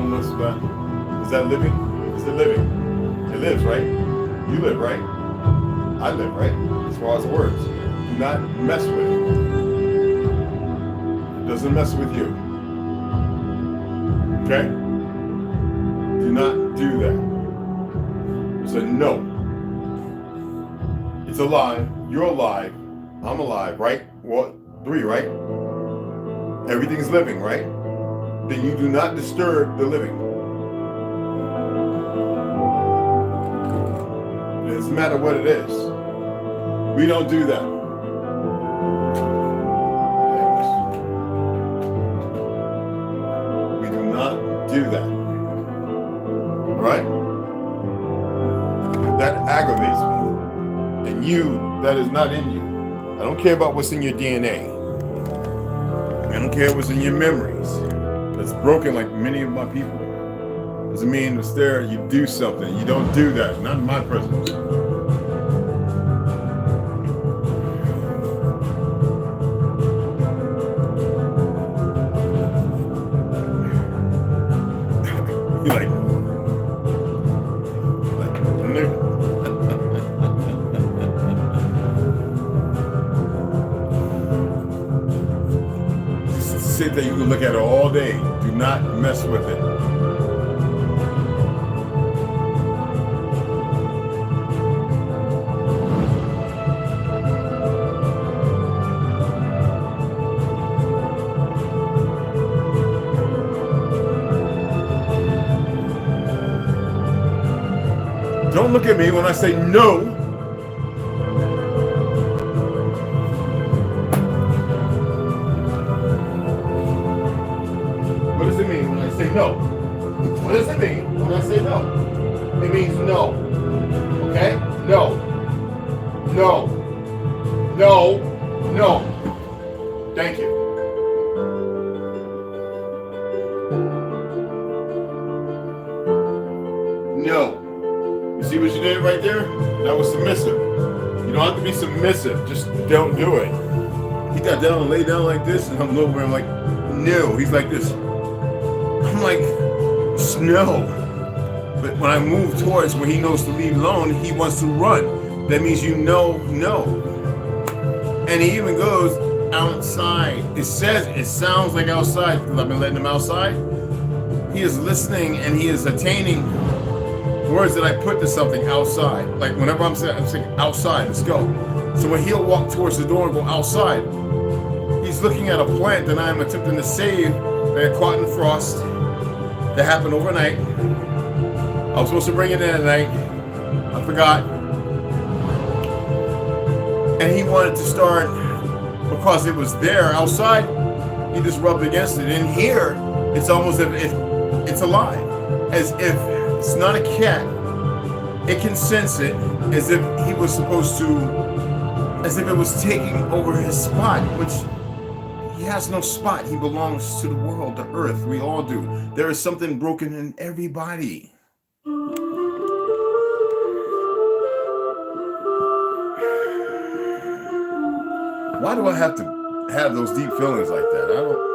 homeless, but is that living? Is it living? It lives, right? You live, right? I live, right? As far as words. Do not mess with it. It doesn't mess with you. Okay? Do not do that. It's a no. It's alive. You're alive. I'm alive, right? Well, 3, right? Everything's living, right? Then you do not disturb the living. It doesn't matter what it is. We don't do that. We do not do that. All right? That aggravates me. And you, that is not in you. I don't care about what's in your DNA. I don't care what's in your memories. That's broken like many of my people. Doesn't mean it's there, you do something. You don't do that. Not in my presence. You're like sit there, you can look at it all day. Do not mess with it. Don't look at me when I say no. What does it mean when I say no? What does it mean when I say no? It means no. Okay? No. No. No. No. Thank you. No. You see what you did right there? That was submissive. You don't have to be submissive. Just don't do it. He got down and lay down like this, and I'm over and I'm like, no. He's like this. I'm like, no. But when I move towards where he knows to leave alone, he wants to run. That means you know, no. And he even goes outside. It sounds like outside because I've been letting him outside. He is listening and he is attaining words that I put to something outside. Like whenever I'm saying outside, let's go. So when he'll walk towards the door and go outside, he's looking at a plant that I'm attempting to save that got caught in frost. That happened overnight. I was supposed to bring it in at night. I forgot. And he wanted to start, because it was there outside, he just rubbed against it. And here, it's almost as if it's alive. As if it's not a cat. It can sense it as if he was supposed to, as if it was taking over his spot, which he has no spot. He belongs to the world, the earth. We all do. There is something broken in everybody. Why do I have to have those deep feelings like that? I don't.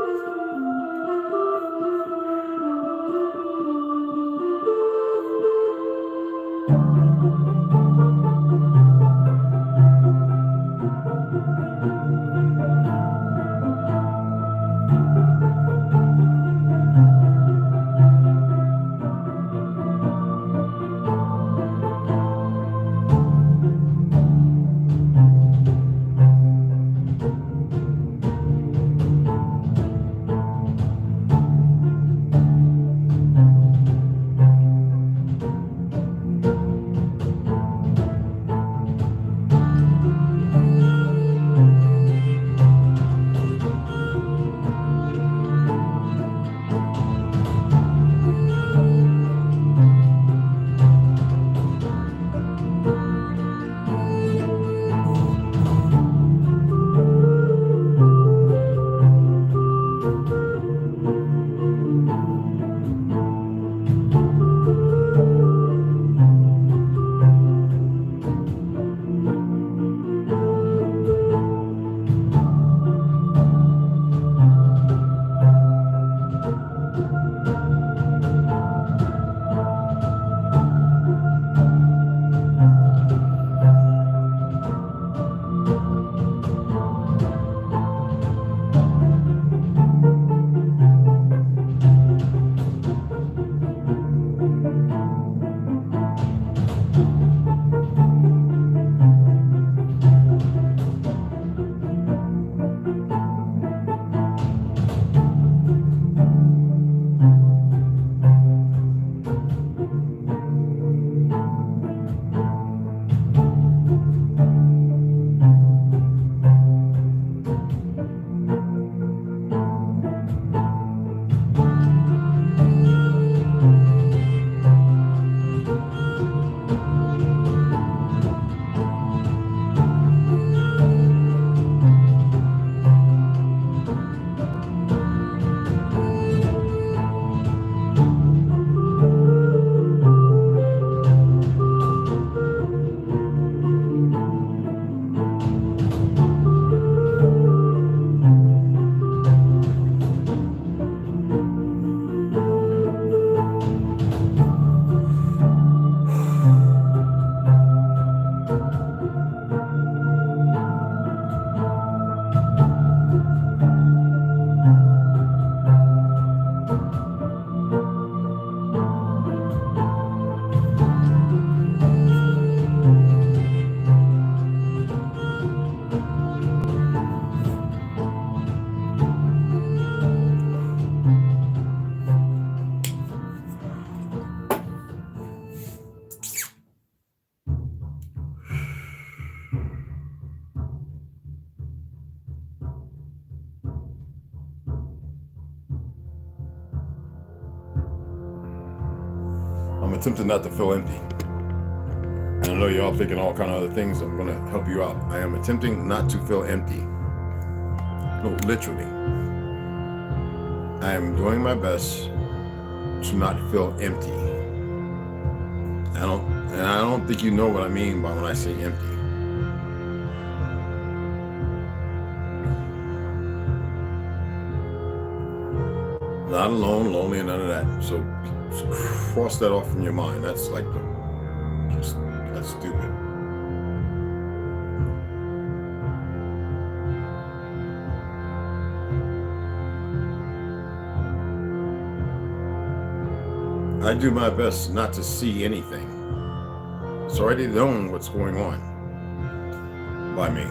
I'm attempting not to feel empty. And I know y'all thinking all kind of other things. I'm going to help you out. I am attempting not to feel empty. No, literally. I am doing my best to not feel empty. I don't think you know what I mean by when I say empty. Not alone, lonely, and none of that. So cross that off from your mind. That's like that's stupid. I do my best not to see anything. It's already known what's going on by me.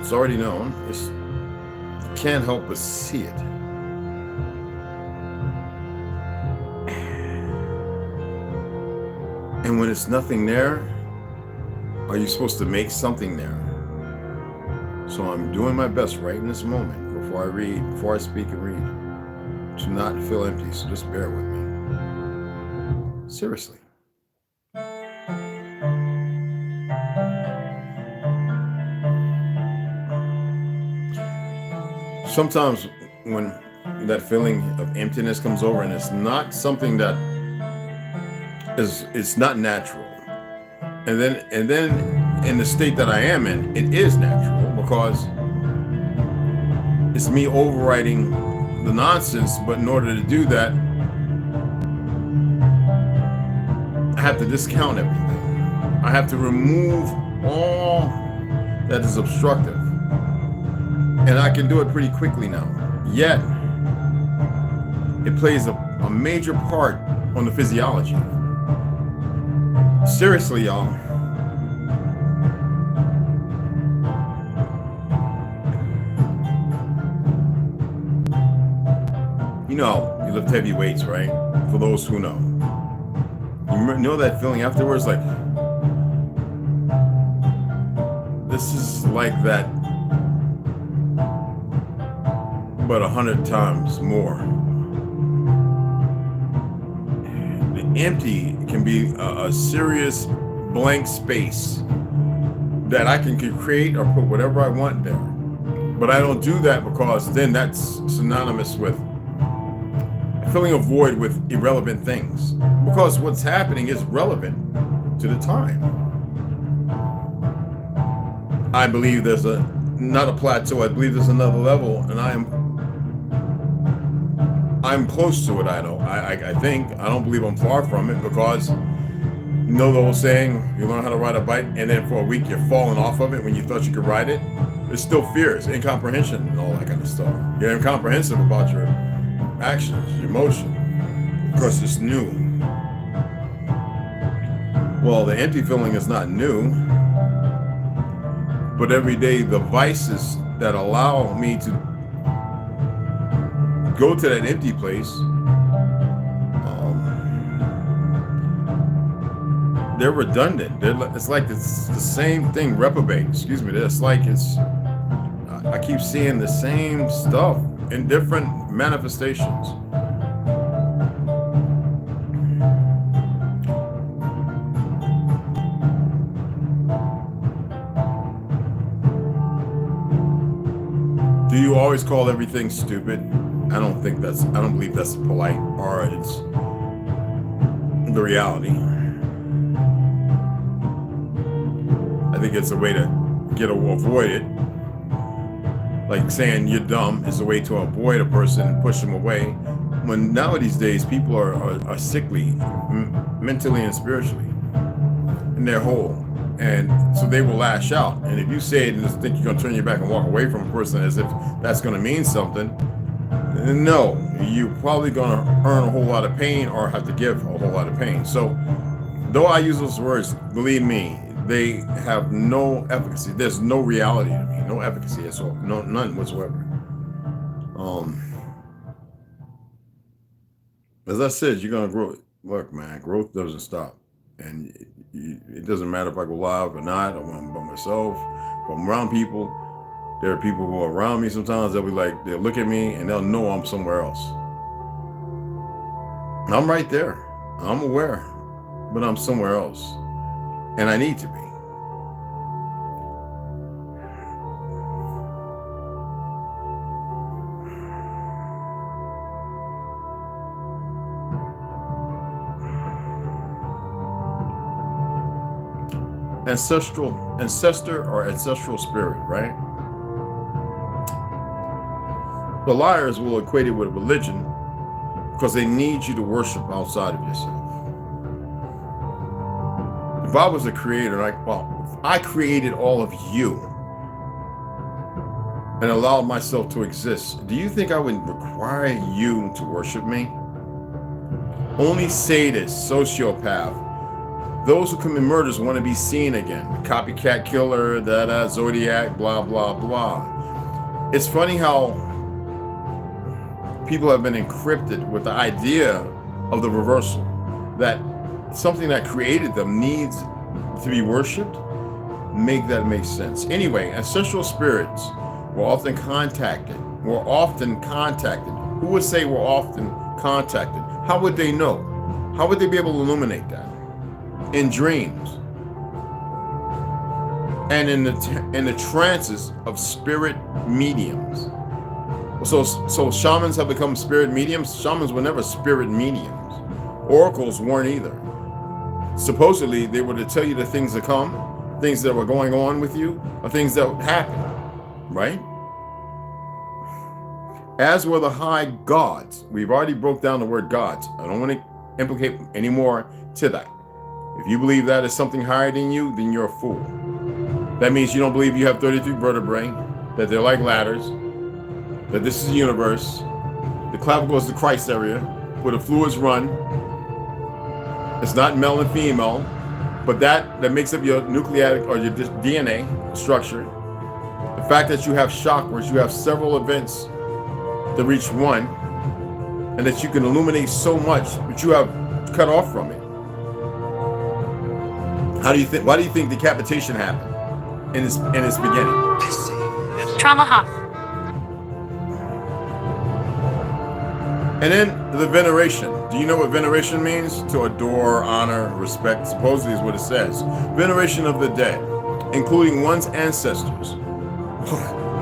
It's already known. You can't help but see it. And when it's nothing there, are you supposed to make something there? So I'm doing my best right in this moment before I speak and read, to not feel empty. So just bear with me. Seriously. Sometimes when that feeling of emptiness comes over and it's not something that it's not natural. And then in the state that I am in, it is natural because it's me overriding the nonsense. But in order to do that, I have to discount everything. I have to remove all that is obstructive. And I can do it pretty quickly now. Yet, it plays a major part on the physiology. Seriously, y'all. You know, you lift heavy weights, right? For those who know. You know that feeling afterwards, like, this is like that, but 100 times more. The empty can be a serious blank space that I can create or put whatever I want there. But I don't do that because then that's synonymous with filling a void with irrelevant things. Because what's happening is relevant to the time. I believe there's not a plateau. I believe there's another level, and I'm close to it. I think. I don't believe I'm far from it because you know the old saying, you learn how to ride a bike and then for a week you're falling off of it when you thought you could ride it. There's still fears, incomprehension, and all that kind of stuff. You're incomprehensive about your actions, your emotion, because it's new. Well, the empty feeling is not new, but every day the vices that allow me to go to that empty place, they're redundant. It's like it's the same thing, reprobate. Excuse me. It's like I keep seeing the same stuff in different manifestations. Do you always call everything stupid? I don't believe that's polite, or it's the reality. I think it's a way to avoid it. Like saying you're dumb is a way to avoid a person and push them away. When nowadays people are sickly, mentally and spiritually, and they're whole. And so they will lash out. And if you say it and just think you're going to turn your back and walk away from a person as if that's going to mean something, no, you're probably going to earn a whole lot of pain or have to give a whole lot of pain. So though I use those words, believe me, they have no efficacy. There's no reality to me, no efficacy at all, none whatsoever. As I said, you're going to grow. Look, man, growth doesn't stop. And it doesn't matter if I go live or not, or when I'm by myself, if I'm around people. There are people who are around me sometimes, they'll look at me and they'll know I'm somewhere else. I'm right there. I'm aware. but I'm somewhere else, and I need to be. Ancestor or ancestral spirit, right? The liars will equate it with religion because they need you to worship outside of yourself. If I was the creator, if I created all of you and allowed myself to exist, do you think I would require you to worship me? Only sadists, sociopath, those who commit murders want to be seen again. Copycat killer, Zodiac, blah, blah, blah. It's funny how people have been encrypted with the idea of the reversal, that something that created them needs to be worshipped. Make that make sense. Anyway, ancestral spirits were often contacted. Who would say we're often contacted? How would they know? How would they be able to illuminate that? In dreams and in the trances of spirit mediums. So shamans have become spirit mediums. Shamans were never spirit mediums. Oracles weren't either. Supposedly, they were to tell you the things that come, things that were going on with you, or things that would happen, right? As were the high gods. We've already broke down the word gods. I don't want to implicate any more to that. If you believe that is something higher than you, then you're a fool. That means you don't believe you have 33 vertebrae, that they're like ladders, that this is the universe. The clavicle is the Christ area where the fluids run. It's not male and female, but that makes up your nucleic or your DNA structure. The fact that you have chakras, you have several events that reach one, and that you can illuminate so much, but you have cut off from it. Why do you think decapitation happened in its beginning? Trauma. And then the veneration. Do you know what veneration means? To adore, honor, respect. Supposedly is what it says. Veneration of the dead, including one's ancestors.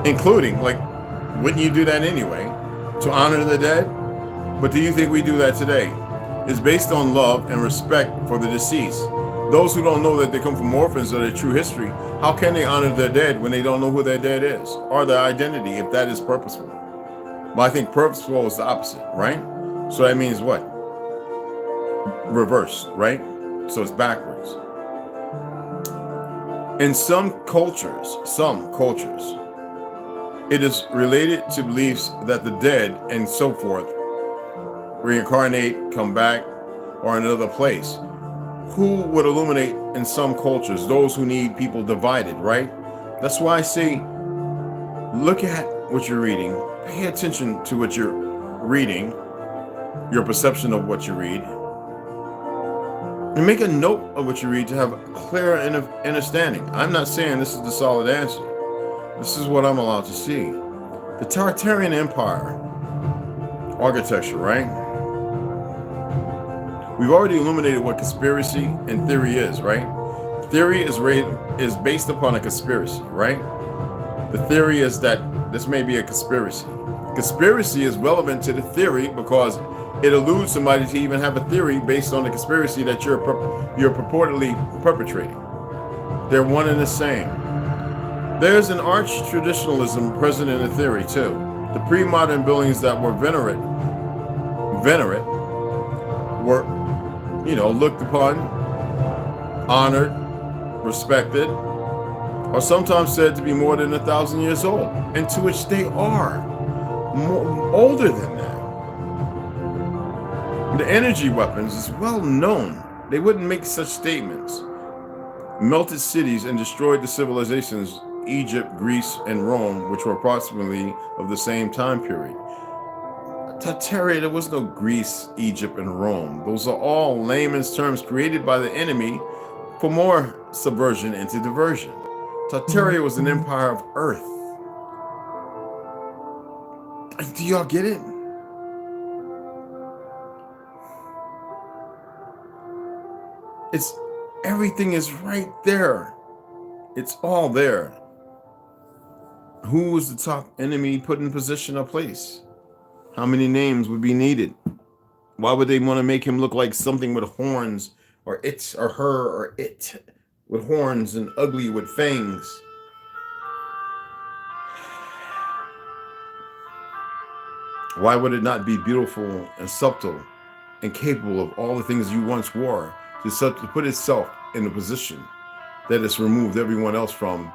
Including, wouldn't you do that anyway? To honor the dead? But do you think we do that today? It's based on love and respect for the deceased. Those who don't know that they come from orphans or their true history, how can they honor their dead when they don't know who their dead is? Or their identity, if that is purposeful? Well, I think purposeful is the opposite, right? So that means what? Reverse, right? So it's backwards. In some cultures, it is related to beliefs that the dead and so forth reincarnate, come back, or in another place. Who would illuminate in some cultures? Those who need people divided, right? That's why I say, look at what you're reading. Pay attention to what you're reading, your perception of what you read, and make a note of what you read to have a clearer understanding. I'm not saying this is the solid answer. This is what I'm allowed to see. The Tartarian Empire architecture, right? We've already illuminated what conspiracy and theory is, right? Theory is based upon a conspiracy, right? The theory is that this may be a conspiracy. Conspiracy is relevant to the theory because it eludes somebody to even have a theory based on the conspiracy that you're purportedly perpetrating. They're one and the same. There's an arch traditionalism present in the theory too. The pre-modern buildings that were venerate were, looked upon, honored, respected, or sometimes said to be more than 1,000 years old, and to which they are older than that. The energy weapons is well known. They wouldn't make such statements. Melted cities and destroyed the civilizations, Egypt, Greece, and Rome, which were approximately of the same time period. Tartaria, there was no Greece, Egypt, and Rome. Those are all layman's terms created by the enemy for more subversion into diversion. Tartaria was an empire of earth. Do y'all get it? It's everything is right there. It's all there. Who was the top enemy put in position or place? How many names would be needed? Why would they want to make him look like something with horns, or it, or her, or it with horns and ugly with fangs? Why would it not be beautiful and subtle and capable of all the things you once wore, to put itself in a position that it's removed everyone else from,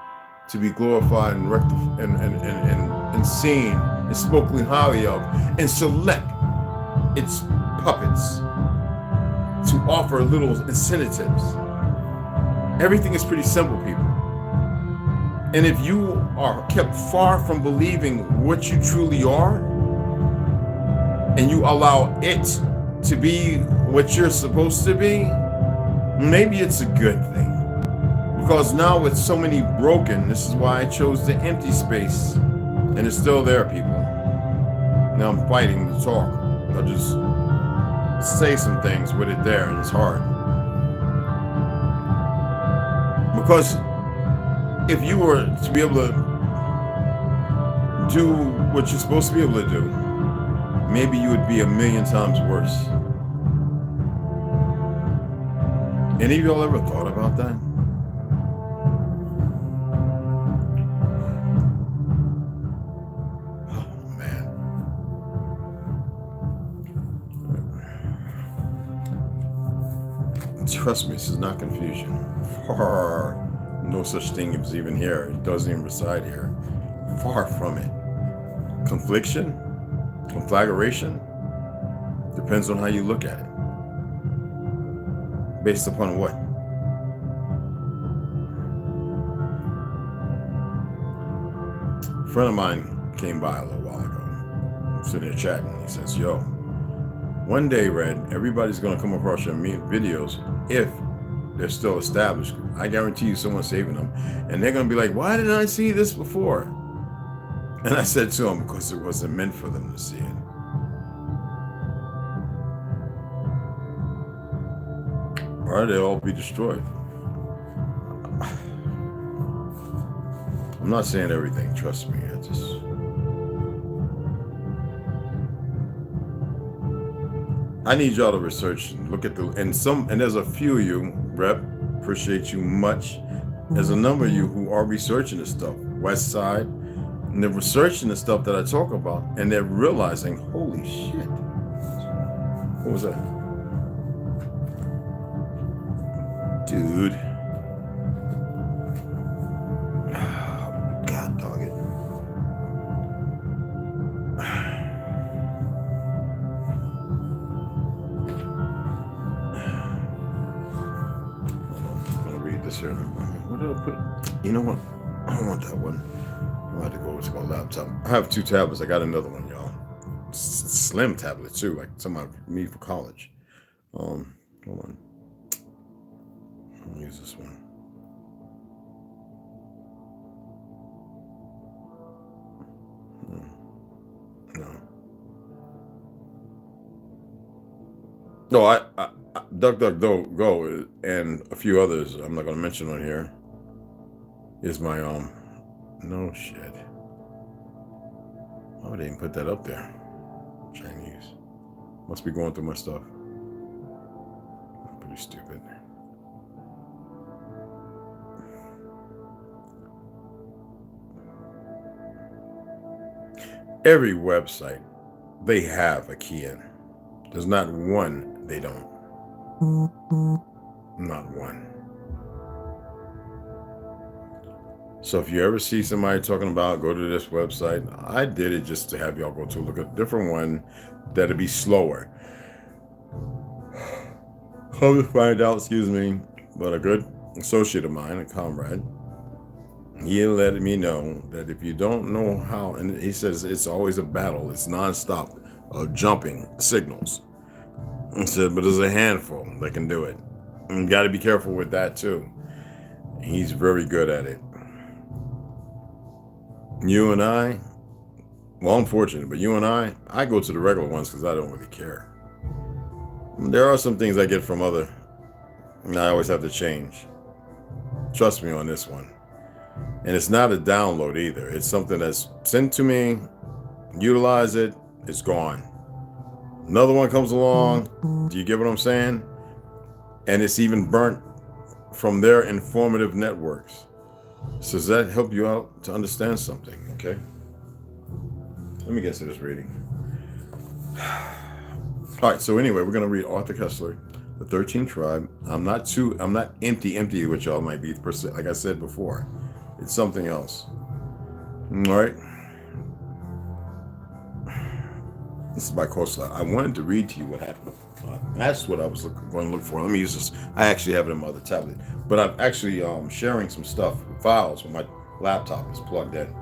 to be glorified and and seen and spoken highly of, and select its puppets to offer little incentives? Everything is pretty simple, people. And if you are kept far from believing what you truly are, and you allow it to be what you're supposed to be, maybe it's a good thing. Because now with so many broken, this is why I chose the empty space. And it's still there, people. Now I'm fighting to talk. I'll just say some things with it there, and it's hard. Because if you were to be able to do what you're supposed to be able to do, maybe you would be a million times worse. Any of y'all ever thought about that? Oh, man. Trust me, this is not confusion. No such thing is even here. It doesn't even reside here. Far from it. Confliction? Conflagration? Depends on how you look at it. Based upon what? A friend of mine came by a little while ago. I'm sitting there chatting. He says, yo, one day, Red, everybody's going to come across your videos if they're still established. I guarantee you someone's saving them. And they're going to be like, why didn't I see this before? And I said to him, because it wasn't meant for them to see it. Or they'll all be destroyed. I'm not saying everything, trust me. I need y'all to research and look at and there's a few of you, Rep, appreciate you much. There's a number of you who are researching this stuff, West Side, and they're researching the stuff that I talk about, and they're realizing, holy shit. What was that? Dude. Oh, God dog it. I'm gonna read this here. What did I put? You know what? I don't want that one. I have to go to my laptop. I have 2 tablets. I got another one, y'all. Slim tablet too, like somebody me for college. Hold on. I'll use this one. No. No, I DuckDuckGo and a few others I'm not gonna mention on here is my no shit. Why would they even put that up there? Chinese. Must be going through my stuff. Pretty stupid. Every website, they have a key in. There's not one they don't. Not one. So if you ever see somebody talking about go to this website, I did it just to have y'all go to look at a different one that'll be slower. Come to find out, excuse me, but a good associate of mine, a comrade, he let me know that if you don't know how, and he says it's always a battle, it's nonstop of jumping signals. He said, but there's a handful that can do it. And you got to be careful with that too. He's very good at it. You and I, well, I'm fortunate, but you and I go to the regular ones because I don't really care. There are some things I get from other And I always have to change. Trust me on this one. And it's not a download either. It's something that's sent to me, utilize it, it's gone. Another one comes along. Do you get what I'm saying? And it's even burnt from their informative networks. So does that help you out to understand something? Okay. Let me get to this reading. All right. So anyway, we're going to read Arthur Koestler, The 13th Tribe. I'm not empty, which y'all might be, like I said before. It's something else. All right. This is by Koestler. I wanted to read to you what happened. That's what I was going to look for. Let me use this. I actually have it on my other tablet, but I'm actually sharing some stuff, files when my laptop is plugged in.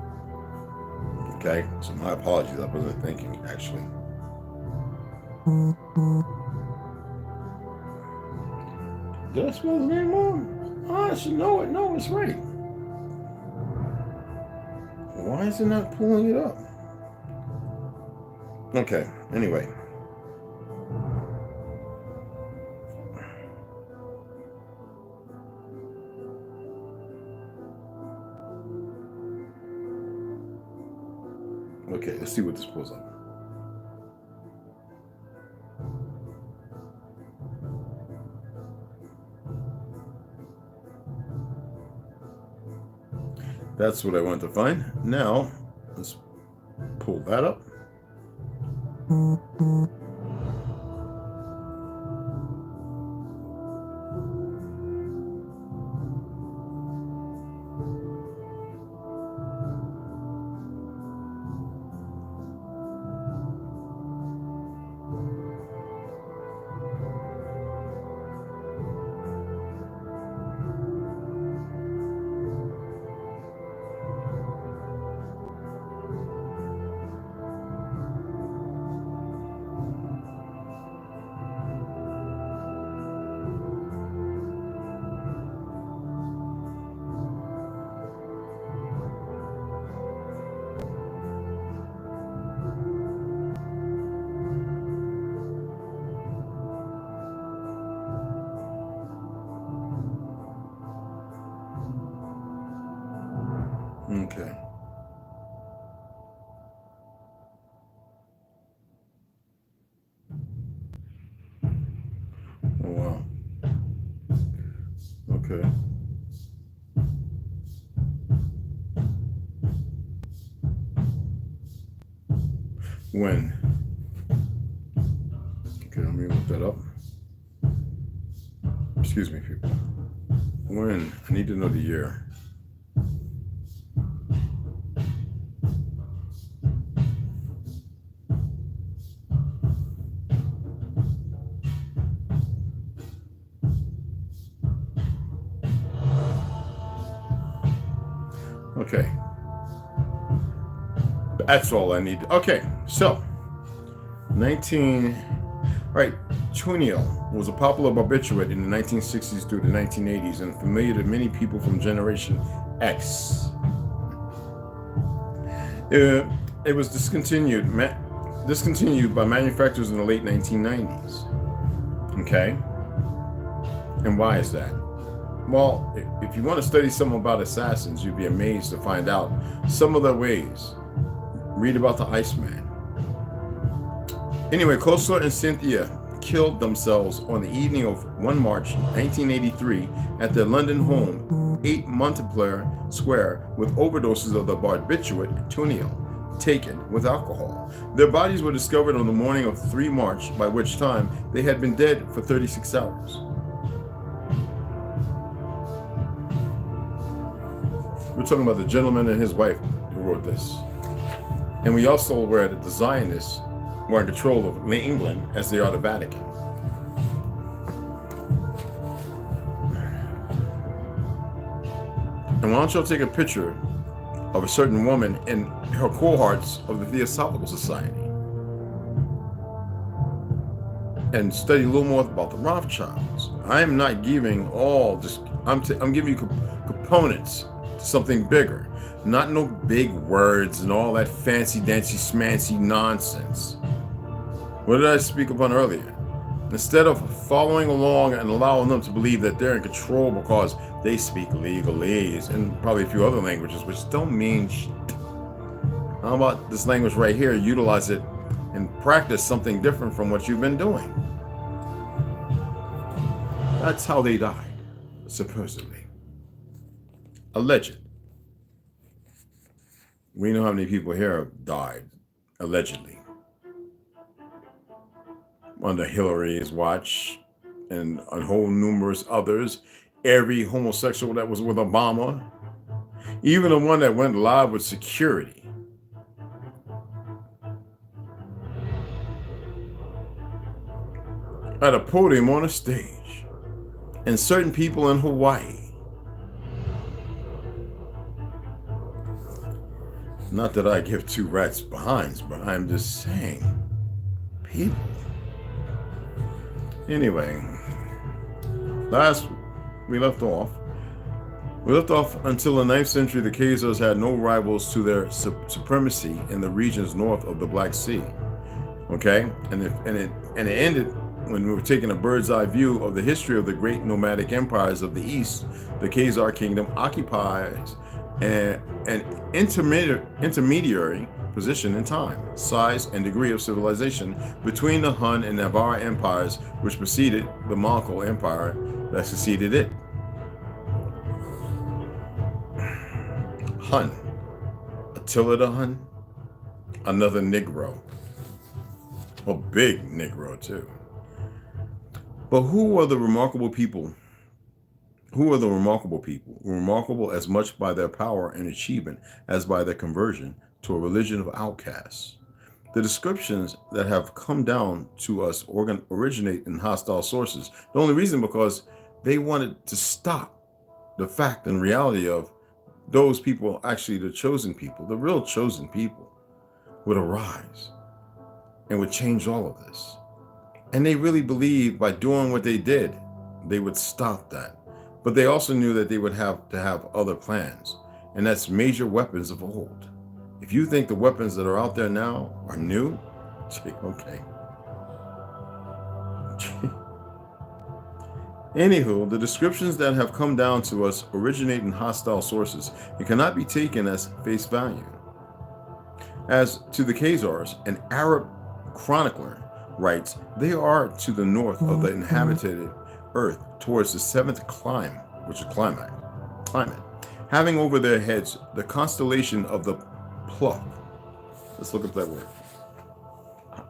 Okay, so my apologies. I wasn't thinking actually. Did I spell his name wrong? Oh, I should know it. No, it's right. Why is it not pulling it up? Okay, anyway. Okay, let's see what this pulls up. That's what I want to find. Now, let's pull that up. Okay. Oh, wow. Okay. When? Okay, let me look that up. Excuse me, people. When? I need to know the year. Okay. That's all I need. Okay, so 19. Right, Tuniel was a popular barbiturate in the 1960s through the 1980s and familiar to many people from Generation X. It was discontinued by manufacturers in the late 1990s. Okay, and why is that? Well, if you want to study something about assassins, you'd be amazed to find out some of their ways. Read about the Iceman. Anyway, Koestler and Cynthia killed themselves on the evening of 1 March 1983 at their London home, 8 Montpellier Square, with overdoses of the barbiturate Tuniel, taken with alcohol. Their bodies were discovered on the morning of 3 March, by which time they had been dead for 36 hours. We're talking about the gentleman and his wife who wrote this. And we also aware that the Zionists were in control of England as they are the Vatican. And why don't y'all take a picture of a certain woman in her cohorts of the Theosophical Society and study a little more about the Rothschilds. I am not giving all just, I'm giving you components to something bigger. Not no big words and all that fancy dancy smancy nonsense. What did I speak upon earlier? instead of following along and allowing them to believe that they're in control because they speak legalese and probably a few other languages, which don't mean shit. How about this language right here? Utilize it and practice something different from what you've been doing. That's how they died, supposedly. Alleged. We know how many people here have died, allegedly. Under Hillary's watch and a whole numerous others. Every homosexual that was with Obama. Even the one that went live with security. At a podium on a stage. And certain people in Hawaii. Not that I give two rats behinds, but I'm just saying. People. Anyway. Last we left off until the 9th century, the Khazars had no rivals to their supremacy in the regions north of the Black Sea. Okay? And it ended when we were taking a bird's eye view of the history of the great nomadic empires of the East. The Khazar kingdom occupies an intermediary position in time, size, and degree of civilization between the Hun and Navarre empires, which preceded the Mongol Empire that succeeded it. Hun. Attila the Hun. Another Negro. A big Negro, too. But who are the remarkable people? Who are the remarkable people? Remarkable as much by their power and achievement as by their conversion to a religion of outcasts. The descriptions that have come down to us originate in hostile sources. The only reason because they wanted to stop the fact and reality of those people, actually the chosen people, the real chosen people, would arise and would change all of this. And they really believed by doing what they did, they would stop that. But they also knew that they would have to have other plans, and that's major weapons of old. If you think the weapons that are out there now are new, okay. Anywho, the descriptions that have come down to us originate in hostile sources and cannot be taken as face value. As to the Khazars, an Arab chronicler writes, they are to the north of the inhabited earth towards the 7th climate, which is climate, having over their heads the constellation of the Plough. Let's look at that word.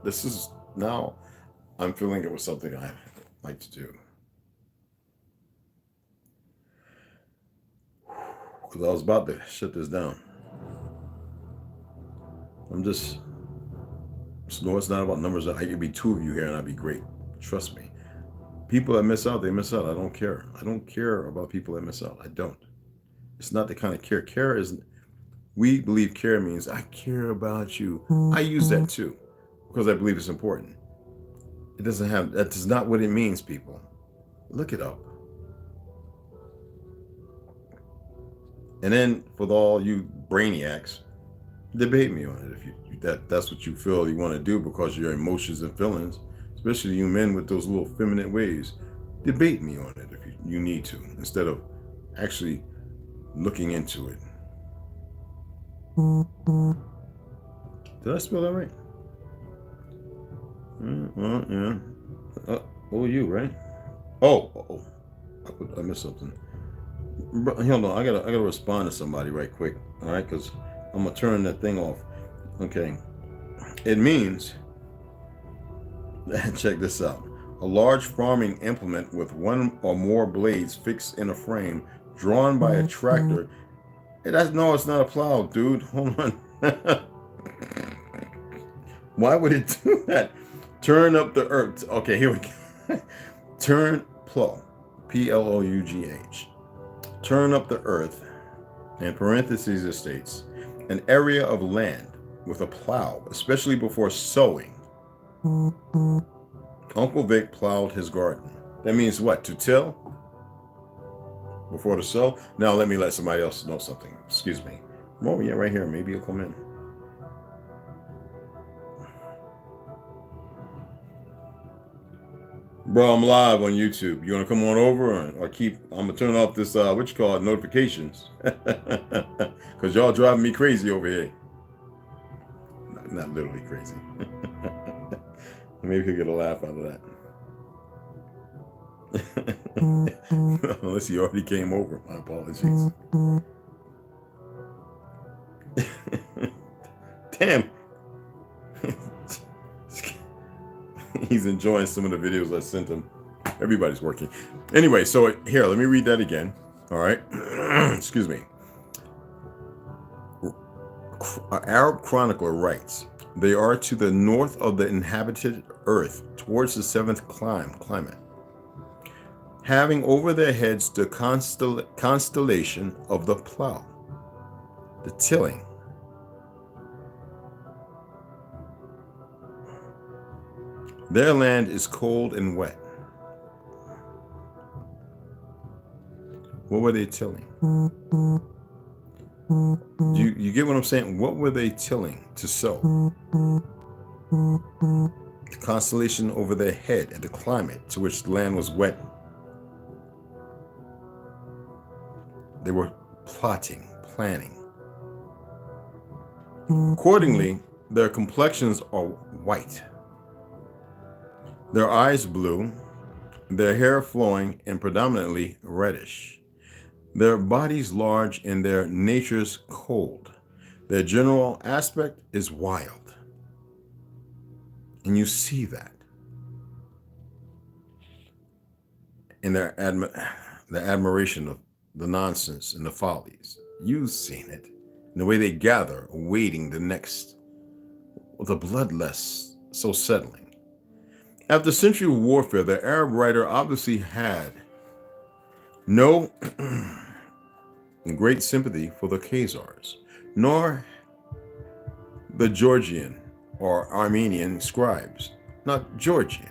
This is now, I'm feeling it was something I like to do. Because I was about to shut this down. No, it's not about numbers. I could be two of you here and I'd be great. Trust me. People that miss out, they miss out. I don't care. I don't care about people that miss out. I don't. It's not the kind of care. Care is, we believe care means I care about you. I use that too because I believe it's important. It doesn't have, that is not what it means, people. Look it up. And then for all you brainiacs, debate me on it if that's what you feel you want to do because of your emotions and feelings, especially you men with those little feminine ways. Debate me on it if you need to, instead of actually looking into it. Did I spell that right? Well, yeah. Oh, you, right? Oh. I missed something. Hold on, I gotta respond to somebody right quick, all right? Because I'm gonna turn that thing off. Okay, it means, check this out, a large farming implement with one or more blades fixed in a frame, drawn by a tractor. Hey, no, it's not a plow, dude. Hold on. Why would it do that? Turn up the earth. Okay, here we go. Plough, P-L-O-U-G-H. Turn up the earth, in parentheses it states, an area of land with a plow, especially before sowing. Uncle Vic plowed his garden. That means what? To till? Before the sow? Now let me let somebody else know something. Excuse me. Oh yeah, right here. Maybe you'll come in. Bro, I'm live on YouTube. You want to come on over or keep? I'm gonna turn off this what you call it, notifications, because y'all driving me crazy over here. Not literally crazy. Maybe we could get a laugh out of that. Unless he already came over. My apologies. Damn. He's enjoying some of the videos I sent him. Everybody's working. Anyway, so here, let me read that again. All right. Excuse me. Arab chronicler writes, they are to the north of the inhabited earth, towards the seventh climate, having over their heads the constellation of the plow, the tilling. Their land is cold and wet. What were they tilling? You get what I'm saying? What were they tilling to sow? The constellation over their head and the climate to which the land was wet. They were plotting, planning. Accordingly, their complexions are white, their eyes blue, their hair flowing and predominantly reddish, their bodies large and their natures cold. Their general aspect is wild. And you see that in their the admiration of the nonsense and the follies. You've seen it in the way they gather, awaiting the next, the bloodlust so settling. After a century of warfare, the Arab writer obviously had no great sympathy for the Khazars, nor the Georgian or Armenian scribes. Not Georgian.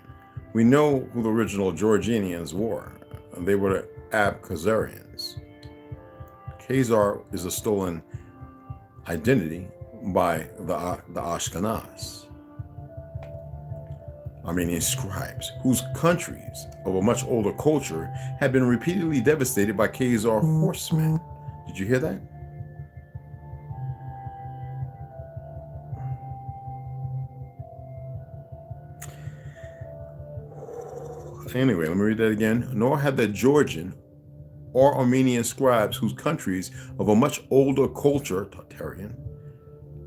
We know who the original Georgians were. They were the Abkhazarians. Khazar is a stolen identity by the Ashkenaz. Armenian scribes, whose countries of a much older culture had been repeatedly devastated by Khazar horsemen. Did you hear that? Anyway, let me read that again. Nor had the Georgian or Armenian scribes, whose countries of a much older culture, Tartarian,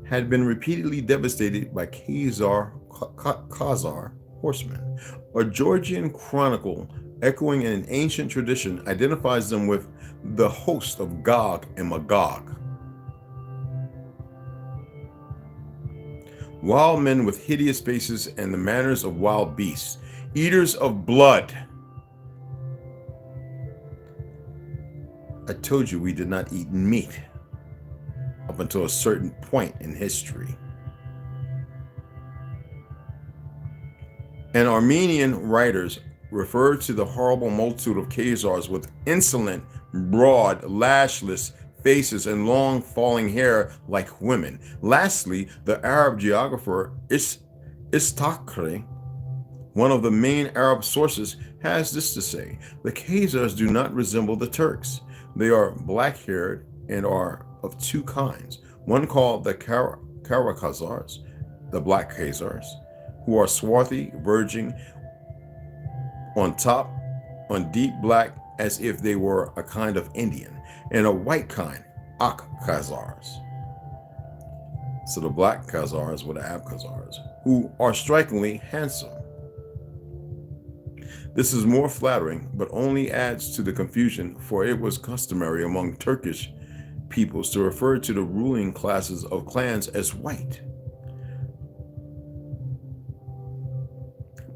had been repeatedly devastated by Khazar horsemen. A Georgian chronicle, echoing an ancient tradition, identifies them with the host of Gog and Magog. Wild men with hideous faces and the manners of wild beasts, eaters of blood. I told you we did not eat meat up until a certain point in history. And Armenian writers refer to the horrible multitude of Khazars with insolent, broad, lashless faces and long falling hair like women. Lastly, the Arab geographer Istakri, one of the main Arab sources, has this to say: the Khazars do not resemble the Turks. They are black-haired and are of two kinds. One called the Kara-Khazars, the black Khazars, who are swarthy, verging on top, on deep black, as if they were a kind of Indian, and a white kind, Ak-Khazars. So the black Khazars were the Ab-Khazars, who are strikingly handsome. This is more flattering, but only adds to the confusion, for it was customary among Turkish peoples to refer to the ruling classes of clans as white,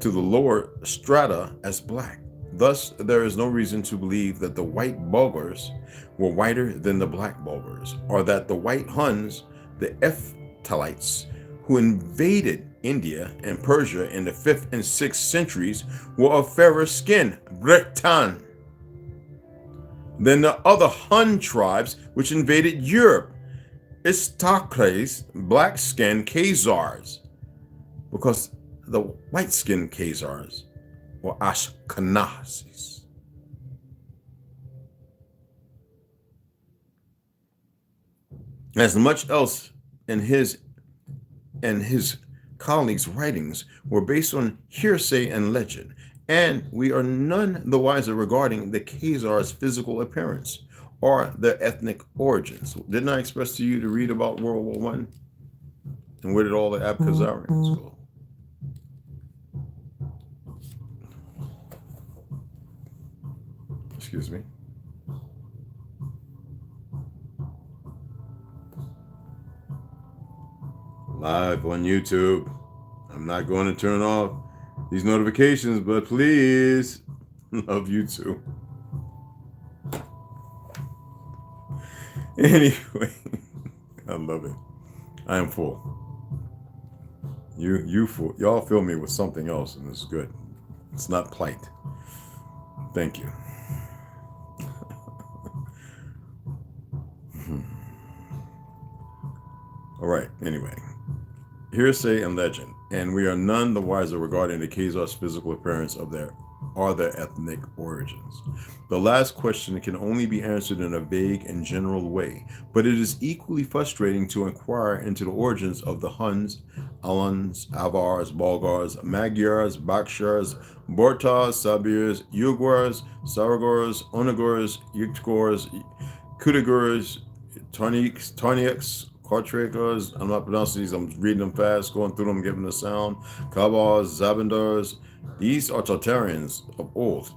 to the lower strata as black. Thus, there is no reason to believe that the white Bulgars were whiter than the black Bulgars, or that the white Huns, the Ephthalites, who invaded India and Persia in the 5th and 6th centuries, were of fairer skin, Breton, than the other Hun tribes which invaded Europe, Istakres, black-skinned Khazars, because the white-skinned Khazars or Ashkenazis. As much else in his and his colleagues' writings were based on hearsay and legend, and we are none the wiser regarding the Khazars' physical appearance or their ethnic origins. Didn't I express to you to read about World War I? And where did all the Abkhazarians go? Excuse me. Live on YouTube. I'm not going to turn off these notifications, but please, love you too. Anyway, I love it. I am full. You full. Y'all fill me with something else, and it's good. It's not plight. Thank you. All right. Anyway, hearsay and legend, and we are none the wiser regarding the Khazars' physical appearance of their ethnic origins. The last question can only be answered in a vague and general way, but it is equally frustrating to inquire into the origins of the Huns, Alans, Avars, Bulgars, Magyars, Bakshars, Bortars, Sabirs, Yugors, Saragors, Onagors, Yuktgors, Kudagors, Tarniaks, Kortrakers, I'm not pronouncing these, I'm reading them fast, going through them, giving the sound. Kabars, Zabandars, these are Tartarians of old.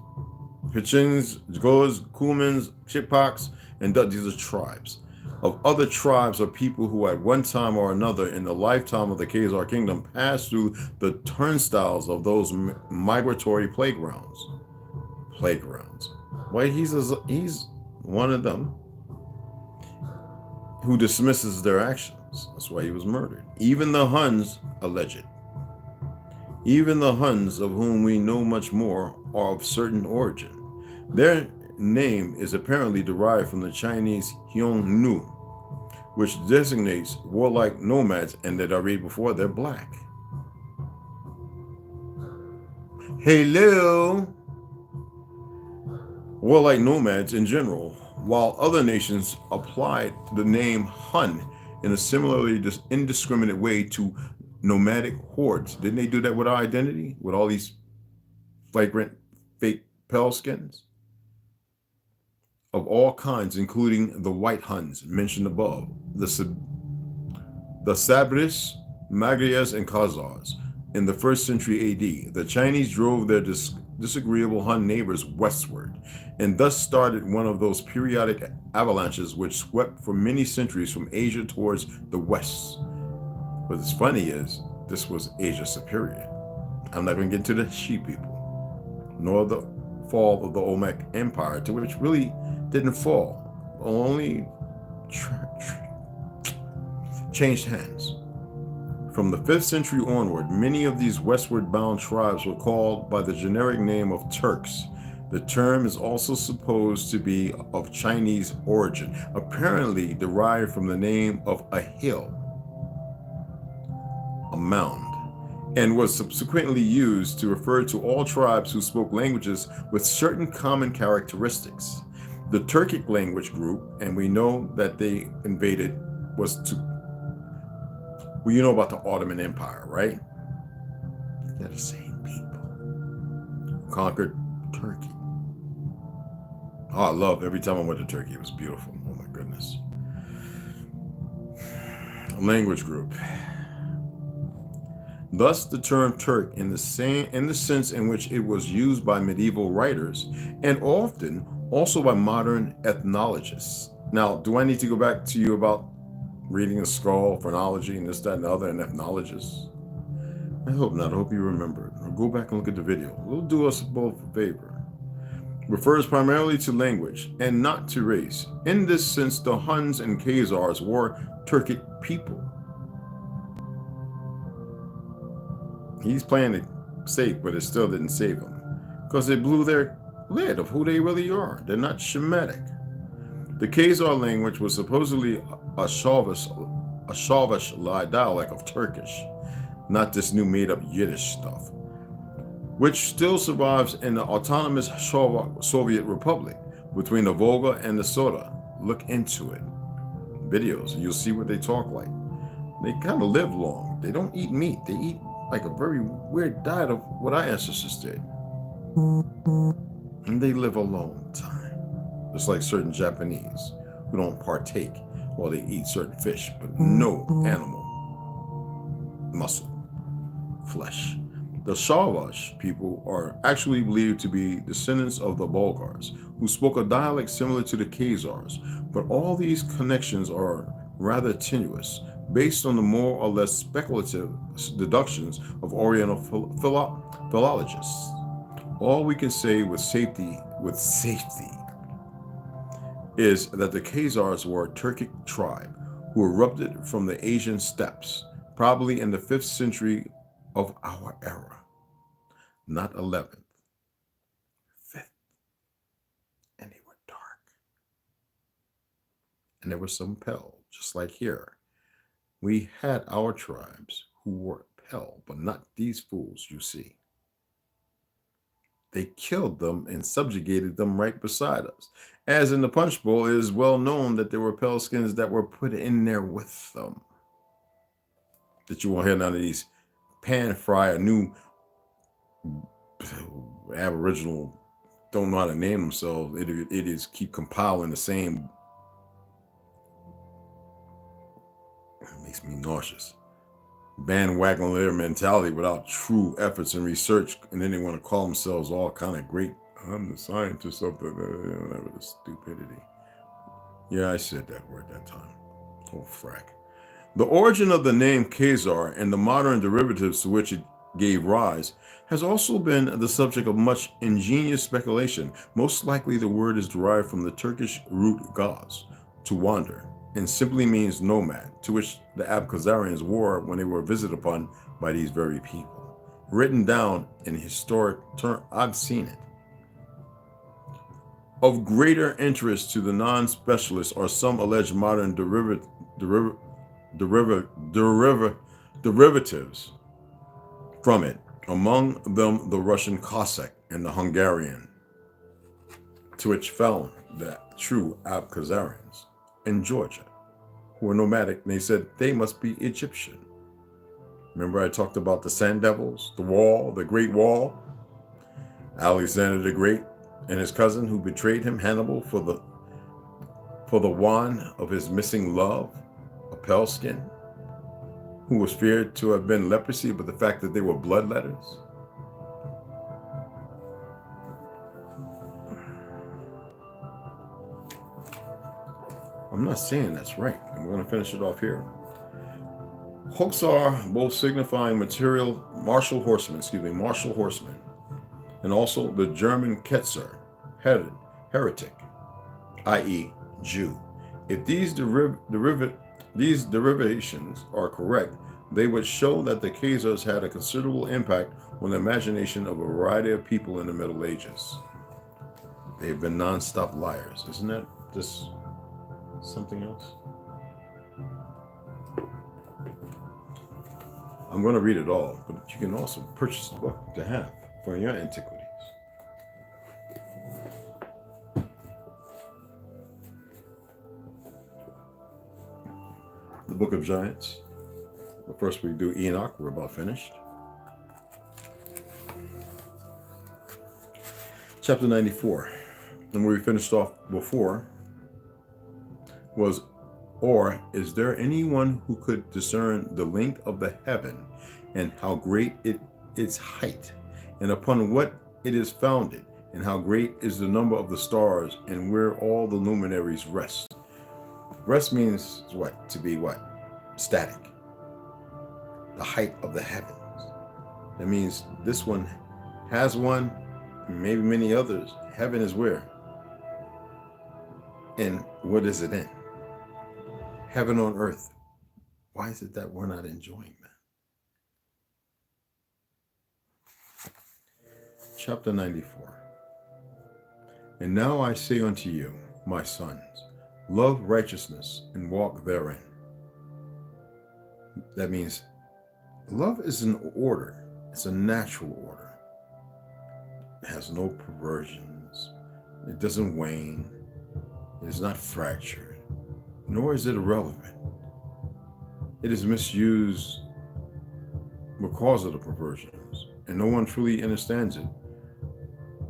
Pichins, Goz, Kumans, Chipaks, and these are tribes. Of other tribes are people who at one time or another in the lifetime of the Khazar kingdom passed through the turnstiles of those migratory playgrounds. Why, he's one of them who dismisses their actions. That's why he was murdered. Even the Huns, alleged. Even the Huns, of whom we know much more, are of certain origin. Their name is apparently derived from the Chinese Hyongnu, which designates warlike nomads, and that I read before, they're black. Hello! Warlike nomads in general, while other nations applied the name Hun in a similarly indiscriminate way to nomadic hordes. Didn't they do that with our identity? With all these flagrant fake pale skins? Of all kinds, including the white Huns mentioned above, the Sabris, Magyars, and Khazars. In the 1st century AD, the Chinese drove their disagreeable Hun neighbors westward, and thus started one of those periodic avalanches which swept for many centuries from Asia towards the west. What's funny is, this was Asia Superior. I'm not going to get into the Shi people, nor the fall of the Olmec Empire, to which really didn't fall, only changed hands. From the 5th century onward, many of these westward bound tribes were called by the generic name of Turks. The term is also supposed to be of Chinese origin, apparently derived from the name of a hill, a mound, and was subsequently used to refer to all tribes who spoke languages with certain common characteristics. The Turkic language group, and we know that they invaded, well, you know about the Ottoman Empire, right? They're the same people who conquered Turkey. Oh, I love every time I went to Turkey. It was beautiful. Oh my goodness. A language group. Thus, the term Turk, in the sense in which it was used by medieval writers, and often also by modern ethnologists. Now, do I need to go back to you about reading a skull, phrenology, and this, that, and the other, and ethnologists? I hope not. I hope you remember it. Or go back and look at the video. It'll do us both a favor. Refers primarily to language and not to race. In this sense, the Huns and Khazars were Turkic people. He's playing it safe, but it still didn't save them, because it blew their lid of who they really are. They're not Shemitic. The Khazar language was supposedly a Shalvish dialect of Turkish, not this new made-up Yiddish stuff. which still survives in the autonomous Soviet Republic between the Volga and the Soda. Look into it. Videos, and you'll see what they talk like. They kind of live long. They don't eat meat. They eat like a very weird diet of what our ancestors did. And they live a long time. Just like certain Japanese who don't partake while they eat certain fish, but no animal muscle, flesh. The Shalvash people are actually believed to be descendants of the Bulgars, who spoke a dialect similar to the Khazars, but all these connections are rather tenuous, based on the more or less speculative deductions of Oriental philologists. All we can say with safety is that the Khazars were a Turkic tribe who erupted from the Asian steppes, probably in the 5th century of our era. Not 11th, 5th. And they were dark. And there were some Pell, just like here. We had our tribes who were Pell, but not these fools you see. They killed them and subjugated them right beside us. As in the Punch Bowl, it is well known that there were Pell skins that were put in there with them. That you won't hear none of these pan fry or new Aboriginal don't know how to name themselves. It is keep compiling the same. It makes me nauseous. Bandwagon layer mentality without true efforts and research, and then they want to call themselves all kind of great. I'm the scientist of the stupidity. Yeah, I said that word that time. Oh, frack. The origin of the name Khazar and the modern derivatives to which it gave rise has also been the subject of much ingenious speculation. Most likely the word is derived from the Turkish root gaz, to wander, and simply means nomad, to which the Abkhazarians were when they were visited upon by these very people. Written down in historic terms, I've seen it. Of greater interest to the non-specialists are some alleged modern derivatives from it, among them the Russian Cossack and the Hungarian, to which found the true Abkhazarians in Georgia, who were nomadic, and they said they must be Egyptian. Remember I talked about the Sand Devils, the Wall, the Great Wall, Alexander the Great and his cousin who betrayed him, Hannibal, for the wand of his missing love, a pale skin, who was feared to have been leprosy, but the fact that they were bloodletters. I'm not saying that's right. I'm going to finish it off here. Hoxar, both signifying martial horsemen, and also the German Ketzer, heretic, i.e. Jew. If these derivations are correct, they would show that the Khazars had a considerable impact on the imagination of a variety of people in the Middle Ages. They've been non-stop liars. Isn't that just something else? I'm going to read it all, but you can also purchase the book to have for your antiquities. The Book of Giants. But first we do Enoch. We're about finished. Chapter 94. And where we finished off before was, or is there anyone who could discern the length of the heaven and how great its height, and upon what it is founded, and how great is the number of the stars, and where all the luminaries rest? Rest means what? To be what? Static. The height of the heavens. That means this one has one, maybe many others. Heaven is where? And what is it in? Heaven on earth. Why is it that we're not enjoying that? Chapter 94. And now I say unto you, my sons, love righteousness and walk therein. That means love is an order. It's a natural order. has no perversions. It doesn't wane. It is not fractured, nor is it irrelevant. It is misused because of the perversions, and no one truly understands it.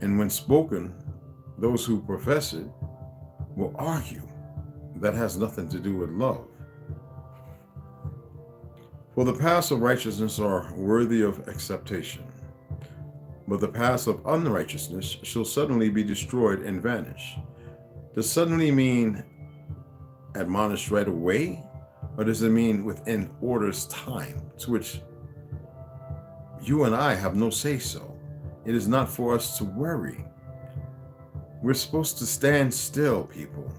And when spoken, those who profess it will argue that has nothing to do with love. For the paths of righteousness are worthy of acceptation, but the paths of unrighteousness shall suddenly be destroyed and vanish. Does suddenly mean admonished right away, or does it mean within order's time, to which you and I have no say-so? It is not for us to worry. We're supposed to stand still, people.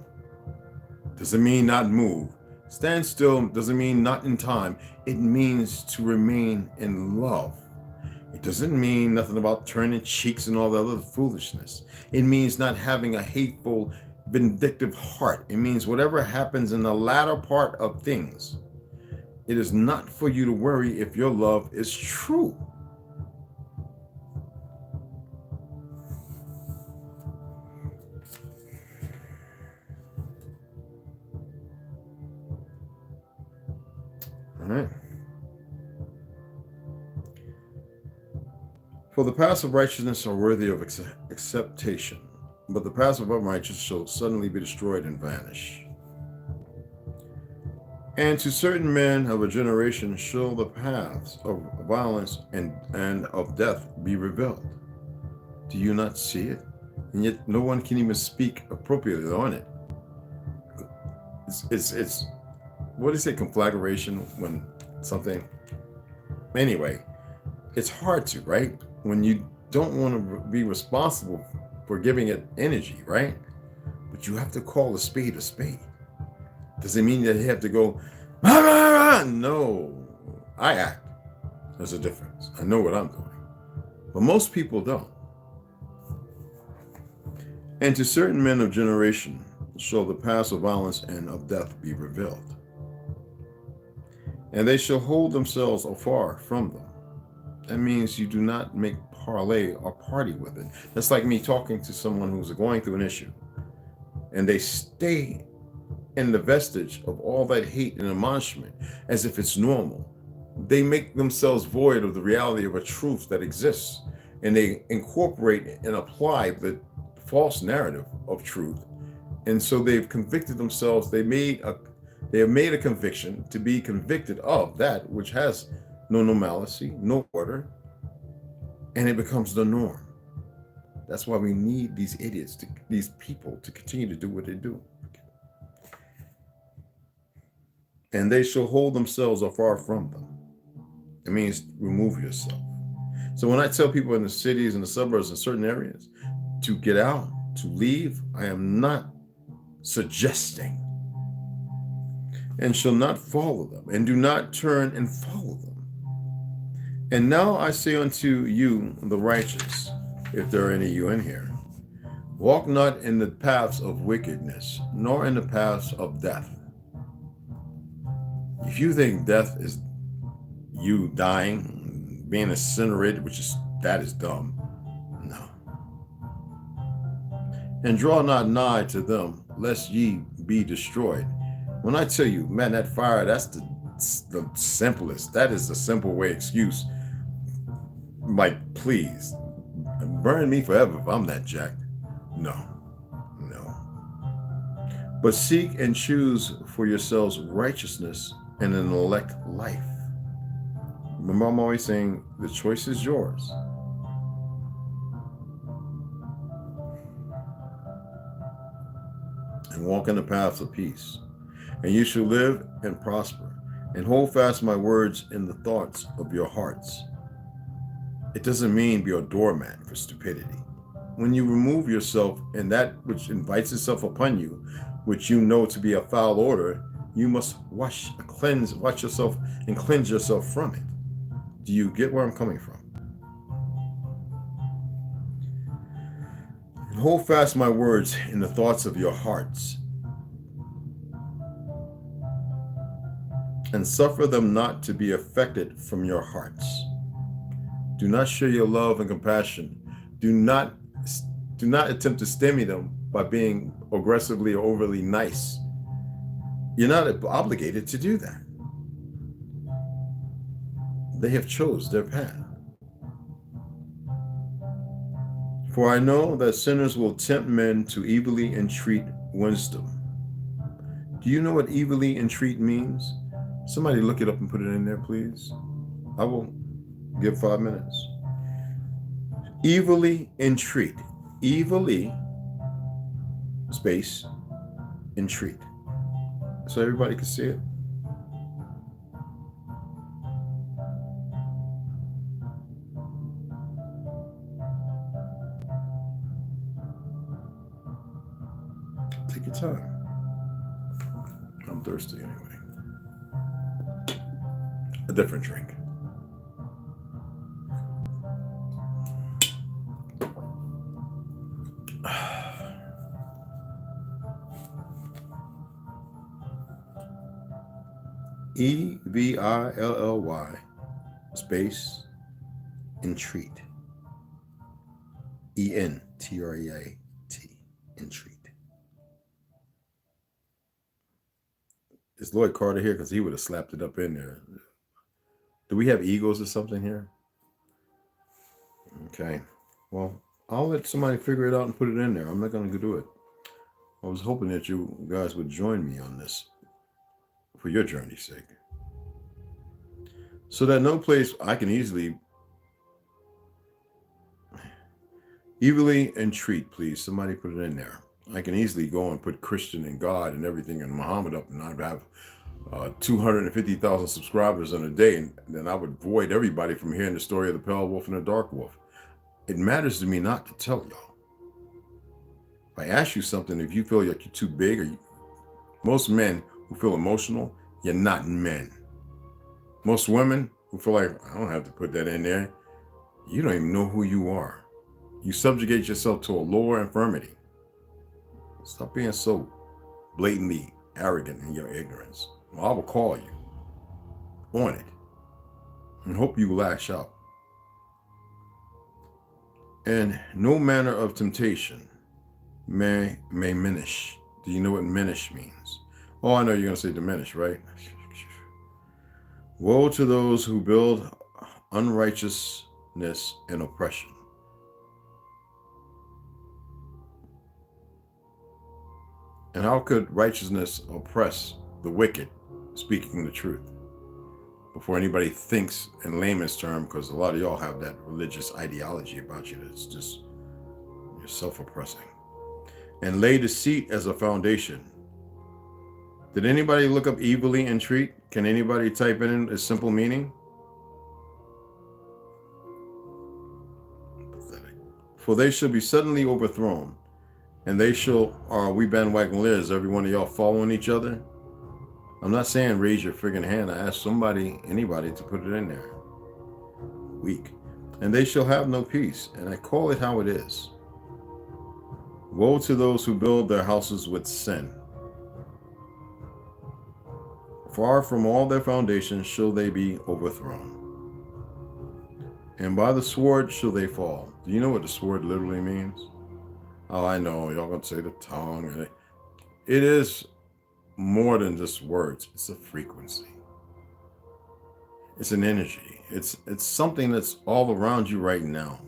Doesn't mean not move. Stand still doesn't mean not in time. It means to remain in love. It doesn't mean nothing about turning cheeks and all that other foolishness. It means not having a hateful, vindictive heart. It means whatever happens in the latter part of things, it is not for you to worry if your love is true. All right. For the paths of righteousness are worthy of acceptation, but the paths of unrighteousness shall suddenly be destroyed and vanish. And to certain men of a generation shall the paths of violence and of death be revealed. Do you not see it? And yet no one can even speak appropriately on it. It's what do you say, conflagration when something, anyway, it's hard to, right? When you don't want to be responsible for giving it energy, right? But you have to call a spade a spade. Does it mean that you have to go, "Ah, ah, ah"? No, I act. There's a difference. I know what I'm doing. But most people don't. And to certain men of generation shall the paths of violence and of death be revealed. And they shall hold themselves afar from them. That means you do not make parlay or party with it. That's like me talking to someone who's going through an issue, and they stay in the vestige of all that hate and admonishment as if it's normal. They make themselves void of the reality of a truth that exists, and they incorporate and apply the false narrative of truth. And so they've convicted themselves. They have made a conviction to be convicted of that which has no normalcy, no order, and it becomes the norm. That's why we need these idiots, these people, to continue to do what they do. And they shall hold themselves afar from them. It means remove yourself. So when I tell people in the cities and the suburbs and certain areas to get out, to leave, I am not suggesting. And shall not follow them, and do not turn and follow them. And now I say unto you, the righteous, if there are any of you in here, walk not in the paths of wickedness, nor in the paths of death. If you think death is you dying, being incinerated, that is dumb. No. And draw not nigh to them, lest ye be destroyed. When I tell you, man, that fire, that's the simplest. That is the simple way excuse. Like, please, burn me forever if I'm that jacked. No. But seek and choose for yourselves righteousness and an elect life. Remember, I'm always saying the choice is yours. And walk in the paths of peace. And you shall live and prosper, and hold fast my words in the thoughts of your hearts. It doesn't mean be a doormat for stupidity. When you remove yourself and that which invites itself upon you, which you know to be a foul order, you must wash yourself and cleanse yourself from it. Do you get where I'm coming from? And hold fast my words in the thoughts of your hearts, and suffer them not to be affected from your hearts. Do not share your love and compassion Do not attempt to stymie them by being aggressively or overly nice. You're not obligated to do that. They have chose their path. For I know that sinners will tempt men to evilly entreat wisdom. Do you know what evilly entreat means? Somebody look it up and put it in there, please. I will give 5 minutes. Evilly entreat. Evilly, space, entreat. So everybody can see it. Take your time. I'm thirsty anyway. A different drink. EVILLY space entreat. ENTREAT. Entreat. Is Lloyd Carter here? Because he would have slapped it up in there. Do we have egos or something here? Okay. Well, I'll let somebody figure it out and put it in there. I'm not going to do it. I was hoping that you guys would join me on this for your journey's sake. So that no place I can evilly entreat, please. Somebody put it in there. I can easily go and put Christian and God and everything and Muhammad up, and I'd have 250,000 subscribers in a day, and then I would void everybody from hearing the story of the pale wolf and the dark wolf. It matters to me not to tell y'all. If I ask you something, if you feel like you're too big, or most men who feel emotional, you're not men. Most women who feel like, I don't have to put that in there, you don't even know who you are. You subjugate yourself to a lower infirmity. Stop being so blatantly arrogant in your ignorance. Well, I will call you on it and hope you lash out. And no manner of temptation may diminish. Do you know what diminish means? Oh, I know you're going to say diminish, right? Woe to those who build unrighteousness and oppression. And how could righteousness oppress the wicked, speaking the truth? Before anybody thinks in layman's term, because a lot of y'all have that religious ideology about you that's just, you're self-oppressing. And lay deceit as a foundation. Did anybody look up evilly entreat? Can anybody type in a simple meaning? Pathetic. For they shall be suddenly overthrown, and they shall, are we bandwagon liz, every one of y'all following each other? I'm not saying raise your friggin' hand. I asked somebody, anybody, to put it in there. Weak. And they shall have no peace, and I call it how it is. Woe to those who build their houses with sin. Far from all their foundations shall they be overthrown. And by the sword shall they fall. Do you know what the sword literally means? Oh, I know. Y'all gonna say the tongue. It is more than just words. It's a frequency. It's an energy. It's something that's all around you right now.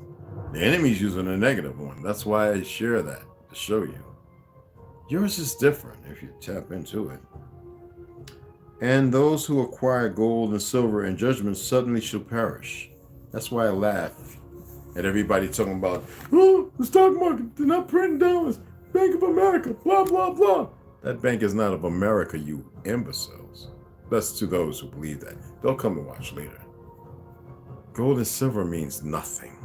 The enemy's using a negative one. That's why I share that, to show you. Yours is different if you tap into it. And those who acquire gold and silver and judgment suddenly shall perish. That's why I laugh at everybody talking about, oh, the stock market, they're not printing dollars. Bank of America, blah, blah, blah. That bank is not of America, you imbeciles. That's to those who believe that. They'll come and watch later. Gold and silver means nothing.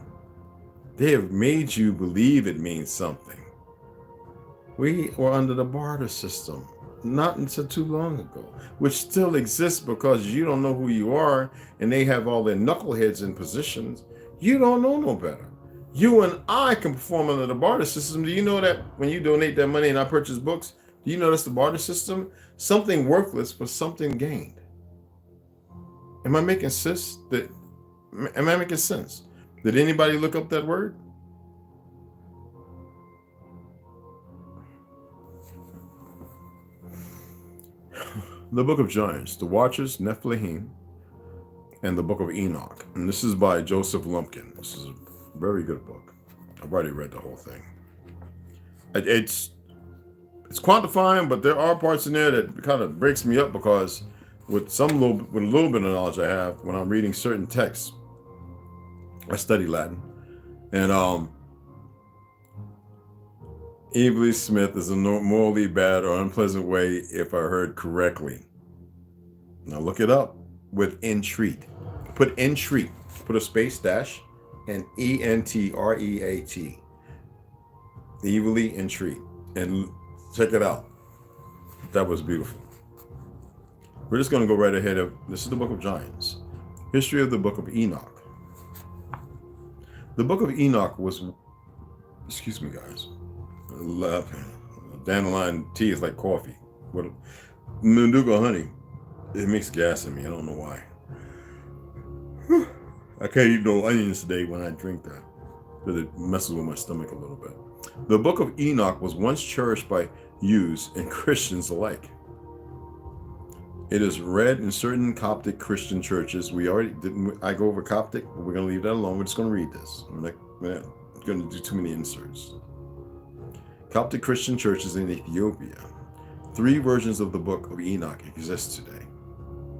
They have made you believe it means something. We were under the barter system not until too long ago, which still exists because you don't know who you are, and they have all their knuckleheads in positions. You don't know no better. You and I can perform under the barter system. Do you know that when you donate that money and I purchase books, do you know that's the barter system? Something worthless for something gained. Am I making sense? Am I making sense? Did anybody look up that word? The Book of Giants, The Watchers, Nephilim, and the Book of Enoch. And this is by Joseph Lumpkin. This is a very good book. I've already read the whole thing. It's quantifying, but there are parts in there that kind of breaks me up because with a little bit of knowledge I have, when I'm reading certain texts, I study Latin, and Evelyn Smith is a morally bad or unpleasant way, if I heard correctly. Now look it up with entreat. Put entreat. Put a space dash and ENTREAT. Evilly entreat. And check it out. That was beautiful. We're just going to go right ahead of, this is the Book of Giants. History of the Book of Enoch. The Book of Enoch was, excuse me guys, dandelion tea is like coffee. But Manuka honey, it makes gas in me. I don't know why. I can't eat no onions today when I drink that, because it messes with my stomach a little bit. The Book of Enoch was once cherished by Jews and Christians alike. It is read in certain Coptic Christian churches. We already didn't. I go over Coptic, but we're going to leave that alone. We're just going to read this. We're not going to do too many inserts. Coptic Christian churches in Ethiopia. 3 versions of the Book of Enoch exist today.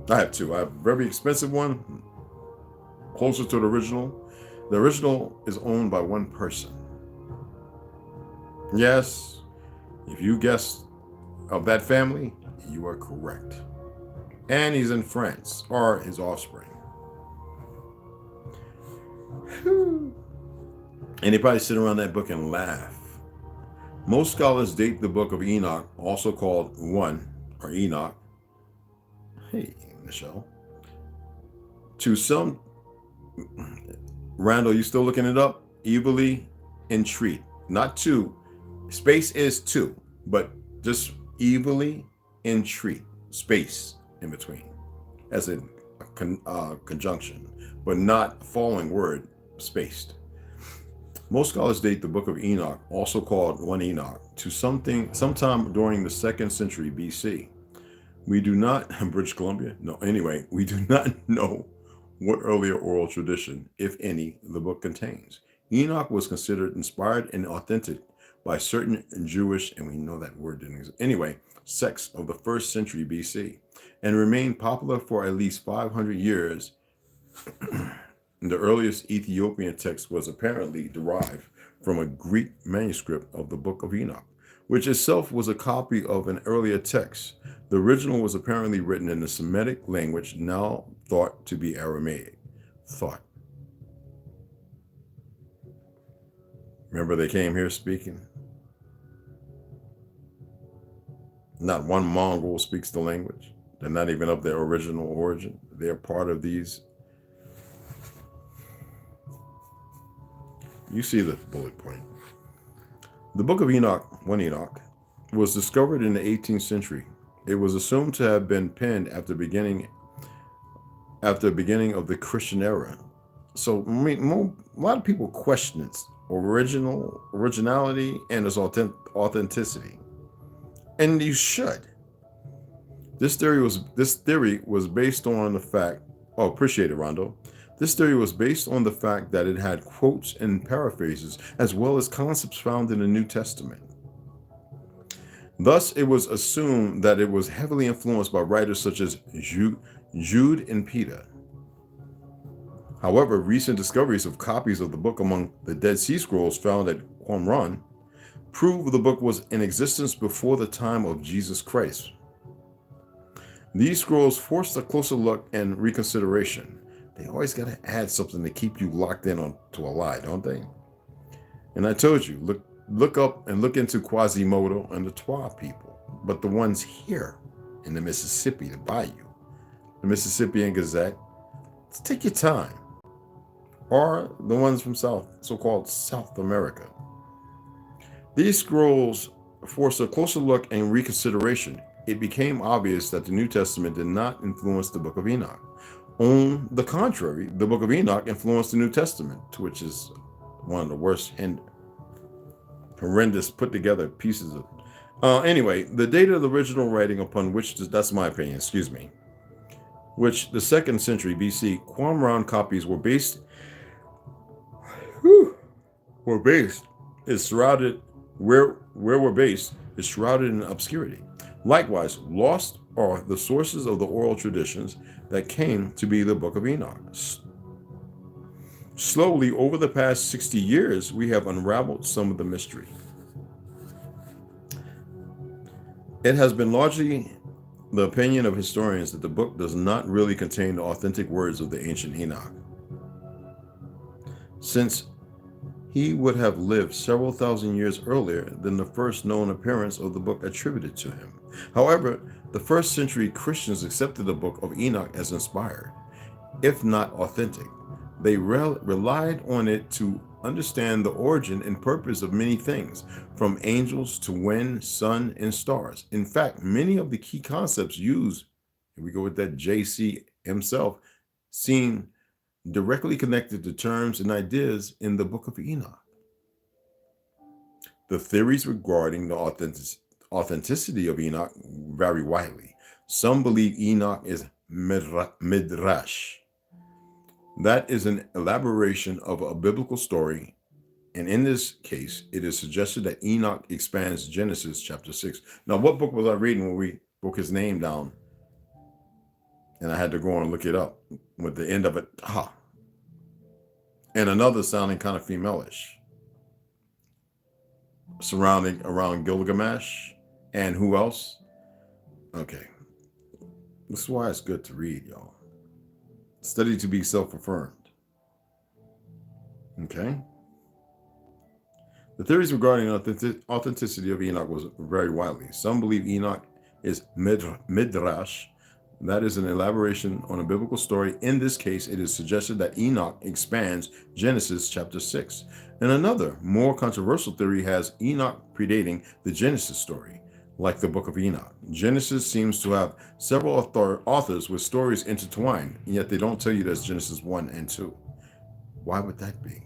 I have 2. I have a very expensive one, closer to the original. The original is owned by one person. Yes, if you guessed of that family, you are correct. And he's in France, or his offspring. And they probably sit around that book and laugh. Most scholars date the Book of Enoch, also called 1, or Enoch. Hey, Michelle. To some, Randall, you still looking it up? Evilly entreat. Not 2. Space is 2, but just evilly entreat. Space in between, as in conjunction, but not following word, spaced. Most scholars date the Book of Enoch, also called 1 Enoch, to sometime during the 2nd century BC. We do not, British Columbia? No, anyway, we do not know what earlier oral tradition, if any, the book contains. Enoch was considered inspired and authentic by certain Jewish, and we know that word didn't exist, anyway, sects of the 1st century BC, and remained popular for at least 500 years. The earliest Ethiopian text was apparently derived from a Greek manuscript of the Book of Enoch, which itself was a copy of an earlier text. The original was apparently written in the Semitic language, now thought to be Aramaic. Remember they came here speaking? Not one Mongol speaks the language. They're not even of their original origin. They're part of these. You see the bullet point. The Book of Enoch, 1 Enoch, was discovered in the 18th century. It was assumed to have been penned after the beginning of the Christian era. So I mean, a lot of people question its originality and its authenticity. And you should. This theory was based on the fact, appreciate it, Rondo. This theory was based on the fact that it had quotes and paraphrases, as well as concepts found in the New Testament. Thus, it was assumed that it was heavily influenced by writers such as Jude and Peter. However, recent discoveries of copies of the book among the Dead Sea Scrolls found at Qumran prove the book was in existence before the time of Jesus Christ. These scrolls forced a closer look and reconsideration. They always got to add something to keep you locked in to a lie, don't they? And I told you, look up and look into Quasimodo and the Twa people, but the ones here in the Mississippi, the Bayou, the Mississippian Gazette, let's take your time. Or the ones from so-called South America. These scrolls forced a closer look and reconsideration. It became obvious that the New Testament did not influence the Book of Enoch. On the contrary, the Book of Enoch influenced the New Testament, which is one of the worst and horrendous put together pieces of Anyway, the date of the original writing upon which, that's my opinion, excuse me, which the 2nd century BC Qumran copies were based, is shrouded, where we're based is shrouded in obscurity. Likewise, lost are the sources of the oral traditions that came to be the Book of Enoch. Slowly, over the past 60 years, we have unraveled some of the mystery. It has been largely the opinion of historians that the book does not really contain the authentic words of the ancient Enoch, since he would have lived several thousand years earlier than the first known appearance of the book attributed to him. However, the 1st century Christians accepted the Book of Enoch as inspired, if not authentic. They relied on it to understand the origin and purpose of many things, from angels to wind, sun, and stars. In fact, many of the key concepts used, here we go with that JC himself, seem directly connected to terms and ideas in the Book of Enoch. The theories regarding the authenticity of Enoch vary widely. Some believe Enoch is midrash. That is an elaboration of a biblical story, and in this case, it is suggested that Enoch expands Genesis chapter 6. Now, what book was I reading when we broke his name down? And I had to go and look it up with the end of it. And another sounding kind of femaleish, surrounding around Gilgamesh. And who else? Okay. This is why it's good to read, y'all. Study to be self-affirmed. Okay? The theories regarding authenticity of Enoch was very widely. Some believe Enoch is midrash. That is an elaboration on a biblical story. In this case, it is suggested that Enoch expands Genesis chapter 6. And another, more controversial theory has Enoch predating the Genesis story, like the Book of Enoch. Genesis seems to have several authors with stories intertwined, and yet they don't tell you that's Genesis 1 and 2. Why would that be?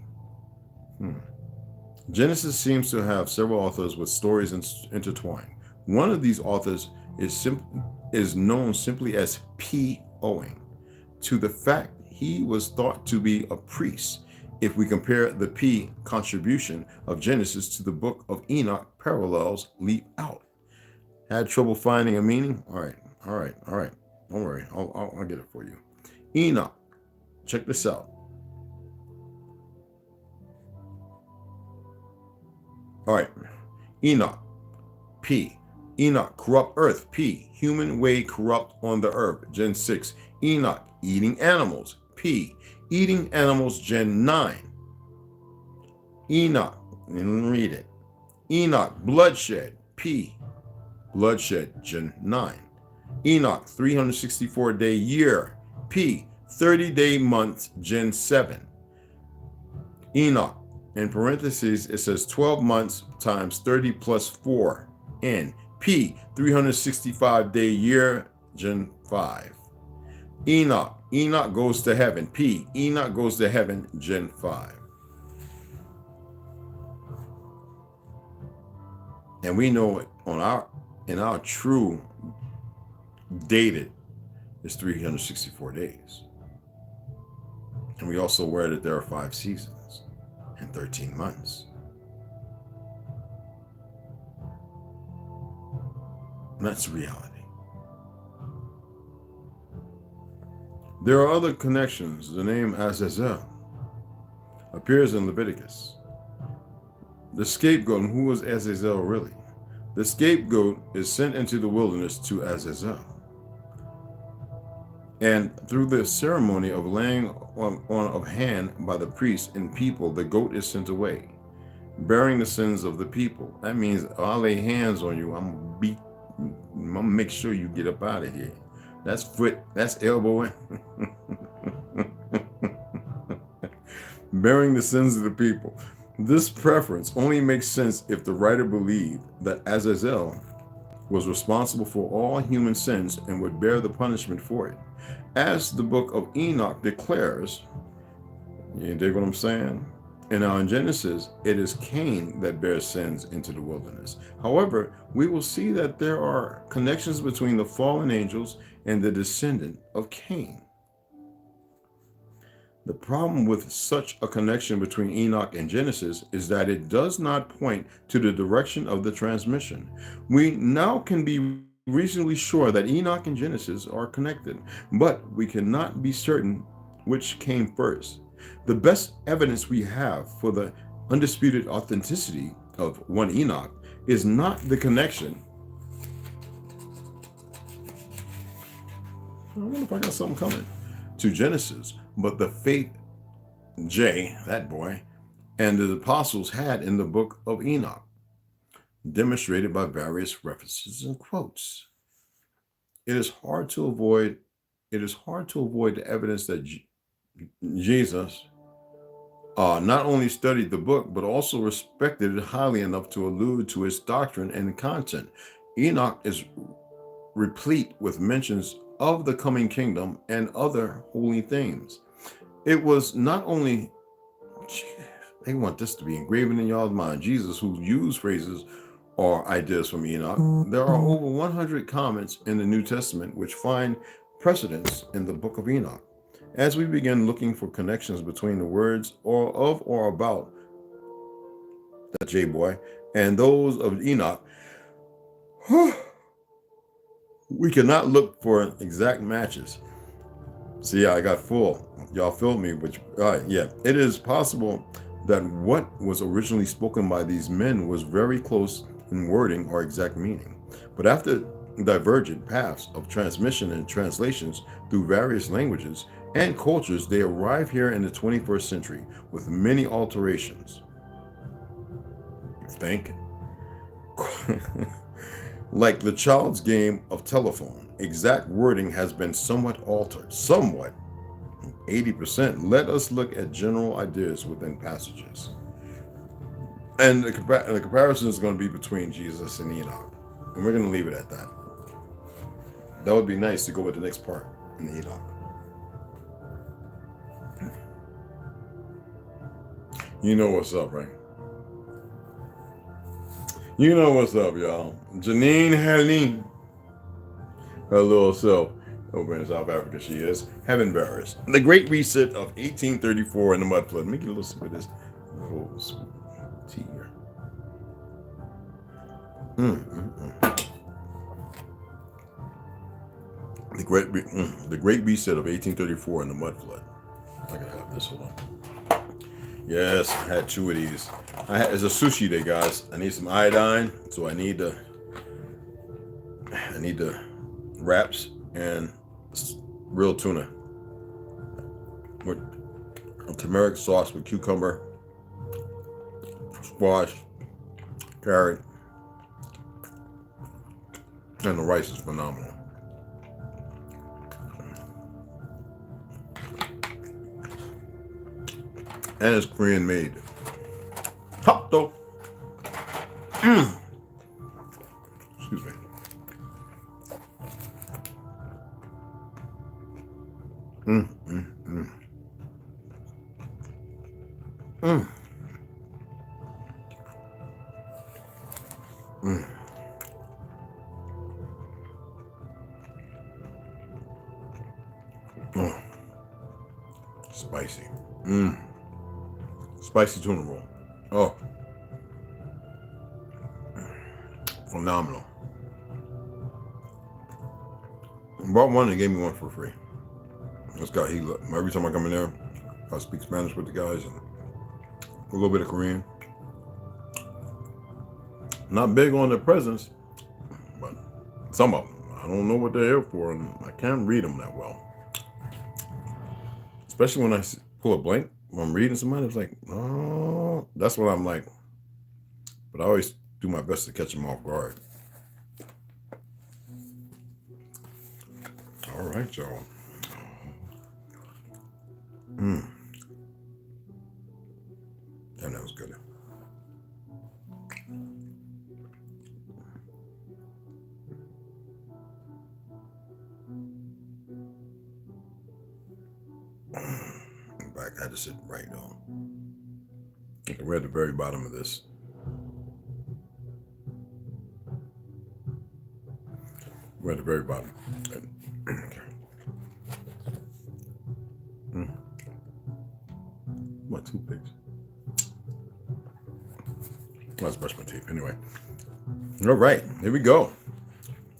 Genesis seems to have several authors with stories intertwined. One of these authors is known simply as P. Owing, to the fact he was thought to be a priest. If we compare the P contribution of Genesis to the Book of Enoch, parallels leap out. Had trouble finding a meaning? All right. Don't worry, I'll get it for you. Enoch, check this out. All right, Enoch, P. Enoch, corrupt earth, P. Human way corrupt on the earth, Gen 6. Enoch, eating animals, P. Eating animals, Gen 9. Enoch, read it. Enoch, bloodshed, P. Bloodshed, Gen 9. Enoch, 364-day year, P. 30-day months, Gen 7. Enoch, in parentheses, it says 12 months times 30 plus 4, N. P. 365-day year, Gen 5. Enoch, Enoch goes to heaven, P. Enoch goes to heaven, Gen 5. And we know it in our true dated is 364 days. And we also aware that there are 5 seasons and 13 months. And that's reality. There are other connections. The name Azazel appears in Leviticus. The scapegoat, and who was Azazel really? The scapegoat is sent into the wilderness to Azazel. And through the ceremony of laying on of hand by the priest and people, the goat is sent away, bearing the sins of the people. That means I'll lay hands on you. I'm gonna make sure you get up out of here. That's foot, that's elbowing. Bearing the sins of the people. This preference only makes sense if the writer believed that Azazel was responsible for all human sins and would bear the punishment for it. As the book of Enoch declares, you dig what I'm saying? And now in Genesis, it is Cain that bears sins into the wilderness. However, we will see that there are connections between the fallen angels and the descendant of Cain. The problem with such a connection between Enoch and Genesis is that it does not point to the direction of the transmission. We now can be reasonably sure that Enoch and Genesis are connected, but we cannot be certain which came first. The best evidence we have for the undisputed authenticity of one Enoch is not the connection. I wonder if I got something coming to Genesis, but the faith J, that boy, and the apostles had in the book of Enoch, demonstrated by various references and quotes. It is hard to avoid the evidence that Jesus not only studied the book, but also respected it highly enough to allude to its doctrine and content. Enoch is replete with mentions of the coming kingdom and other holy things. It was not only, they want this to be engraven in y'all's mind, Jesus, who used phrases or ideas from Enoch. There are over 100 comments in the New Testament which find precedence in the book of Enoch. As we begin looking for connections between the words or about that J-boy and those of Enoch, we cannot look for exact matches. See, I got full. Y'all filled me, which, yeah. It is possible that what was originally spoken by these men was very close in wording or exact meaning. But after divergent paths of transmission and translations through various languages and cultures, they arrive here in the 21st century with many alterations. Think. Like the child's game of telephone, exact wording has been somewhat altered. Somewhat. 80%. Let us look at general ideas within passages. And the comparison is going to be between Jesus and Enoch. And we're going to leave it at that. That would be nice to go with the next part in Enoch. You know what's up, right? You know what's up, y'all. Janine Helene, her little self, over in South Africa, she is. Heaven bearers. The Great Reset of 1834 in the mud flood. Let me get a little sip of this little tea here. The Great Reset of 1834 in the mud flood. I gotta have this one. Yes, I had two of these. It's a sushi day, guys. I need some iodine, so I need the wraps and real tuna with a turmeric sauce with cucumber, squash, carrot, and the rice is phenomenal. And it's Korean made. Hot though. Excuse me. Spicy. Spicy tuna roll. Oh. Phenomenal. I bought one and gave me one for free. This guy, every time I come in there, I speak Spanish with the guys and a little bit of Korean. Not big on their presence, but some of them. I don't know what they're here for, and I can't read them that well. Especially when I pull a blank, when I'm reading somebody, it's like, oh, that's what I'm like. But I always do my best to catch them off guard. All right, y'all. Damn, that was good. I'm back. I had to sit right on. We're at the very bottom of this. We're at the very bottom. What, toothpicks? Let's brush my teeth. Anyway. All right, here we go.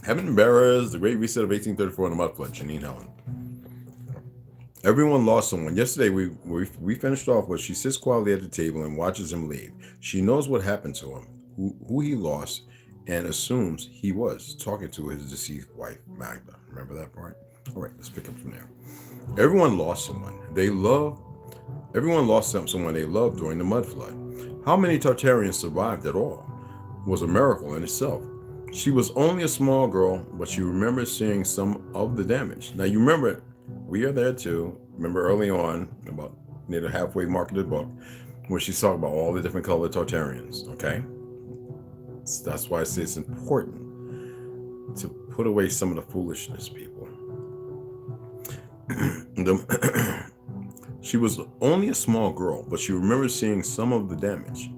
Heaven and Bearers, the Great Reset of 1834 in the Mud Flood, Janine Helen. Everyone lost someone. Yesterday, we finished off with she sits quietly at the table and watches him leave. She knows what happened to him, who he lost, and assumes he was talking to his deceased wife, Magda. Remember that part? All right, let's pick up from there. Everyone lost someone they loved. Everyone lost someone they loved during the mud flood. How many Tartarians survived at all was a miracle in itself. She was only a small girl, but she remembers seeing some of the damage. Now, you remember, we are there too. Remember early on, about near the halfway mark of the book, where she's talking about all the different colored Tartarians, okay? So that's why I say it's important to put away some of the foolishness, people. She was only a small girl, but she remembers seeing some of the damage.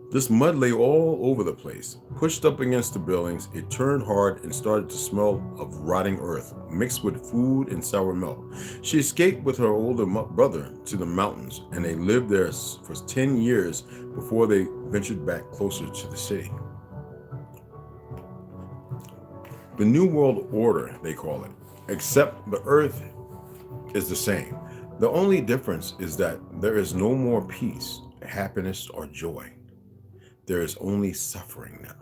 This mud lay all over the place, pushed up against the buildings. It turned hard and started to smell of rotting earth, mixed with food and sour milk. She escaped with her older brother to the mountains, and they lived there for 10 years before they ventured back closer to the city. The New World Order, they call it, except the earth is the same. The only difference is that there is no more peace, happiness, or joy. There is only suffering now.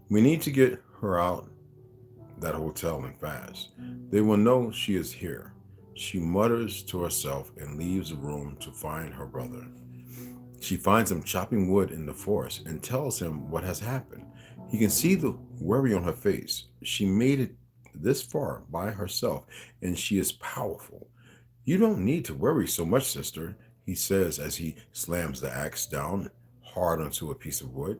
We need to get her out that hotel and fast. They will know she is here. She mutters to herself and leaves the room to find her brother. She finds him chopping wood in the forest and tells him what has happened. He can see the worry on her face. She made it this far by herself, and she is powerful. You don't need to worry so much, sister, he says as he slams the axe down hard onto a piece of wood.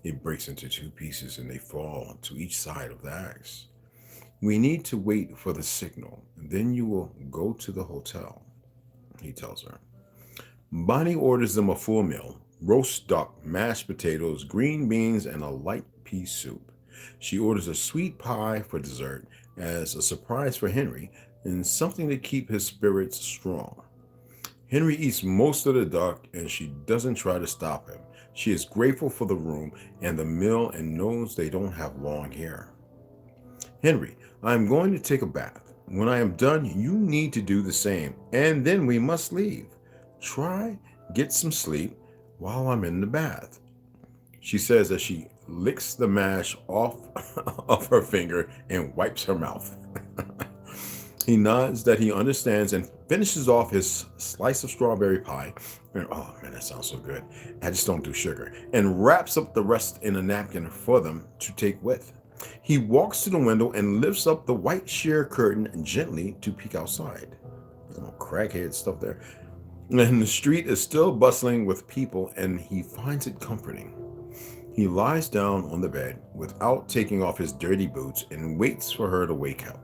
It breaks into two pieces and they fall to each side of the axe. We need to wait for the signal, and then you will go to the hotel, he tells her. Bonnie orders them a full meal: roast duck, mashed potatoes, green beans, and a light pea soup. She orders a sweet pie for dessert as a surprise for Henry and something to keep his spirits strong. Henry eats most of the duck and she doesn't try to stop him. She is grateful for the room and the meal and knows they don't have long hair. Henry, I am going to take a bath. When I am done, you need to do the same, and then we must leave. Try get some sleep while I'm in the bath, she says as she licks the mash off of her finger and wipes her mouth. He nods that he understands and finishes off his slice of strawberry pie. And, oh man, that sounds so good. I just don't do sugar. And wraps up the rest in a napkin for them to take with. He walks to the window and lifts up the white sheer curtain gently to peek outside. Crackhead stuff there. And the street is still bustling with people, and he finds it comforting. He lies down on the bed without taking off his dirty boots and waits for her to wake up.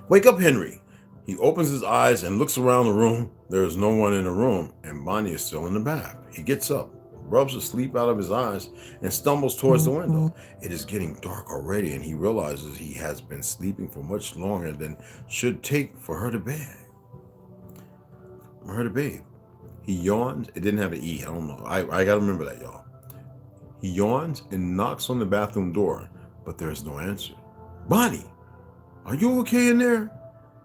Wake up, Henry. He opens his eyes and looks around the room. There is no one in the room, and Bonnie is still in the bath. He gets up, rubs the sleep out of his eyes, and stumbles towards the window. It is getting dark already, and he realizes he has been sleeping for much longer than should take for her to bed. He yawns. It didn't have an E. I don't know. I gotta remember that, y'all. He yawns and knocks on the bathroom door, but there is no answer. Bonnie, are you okay in there?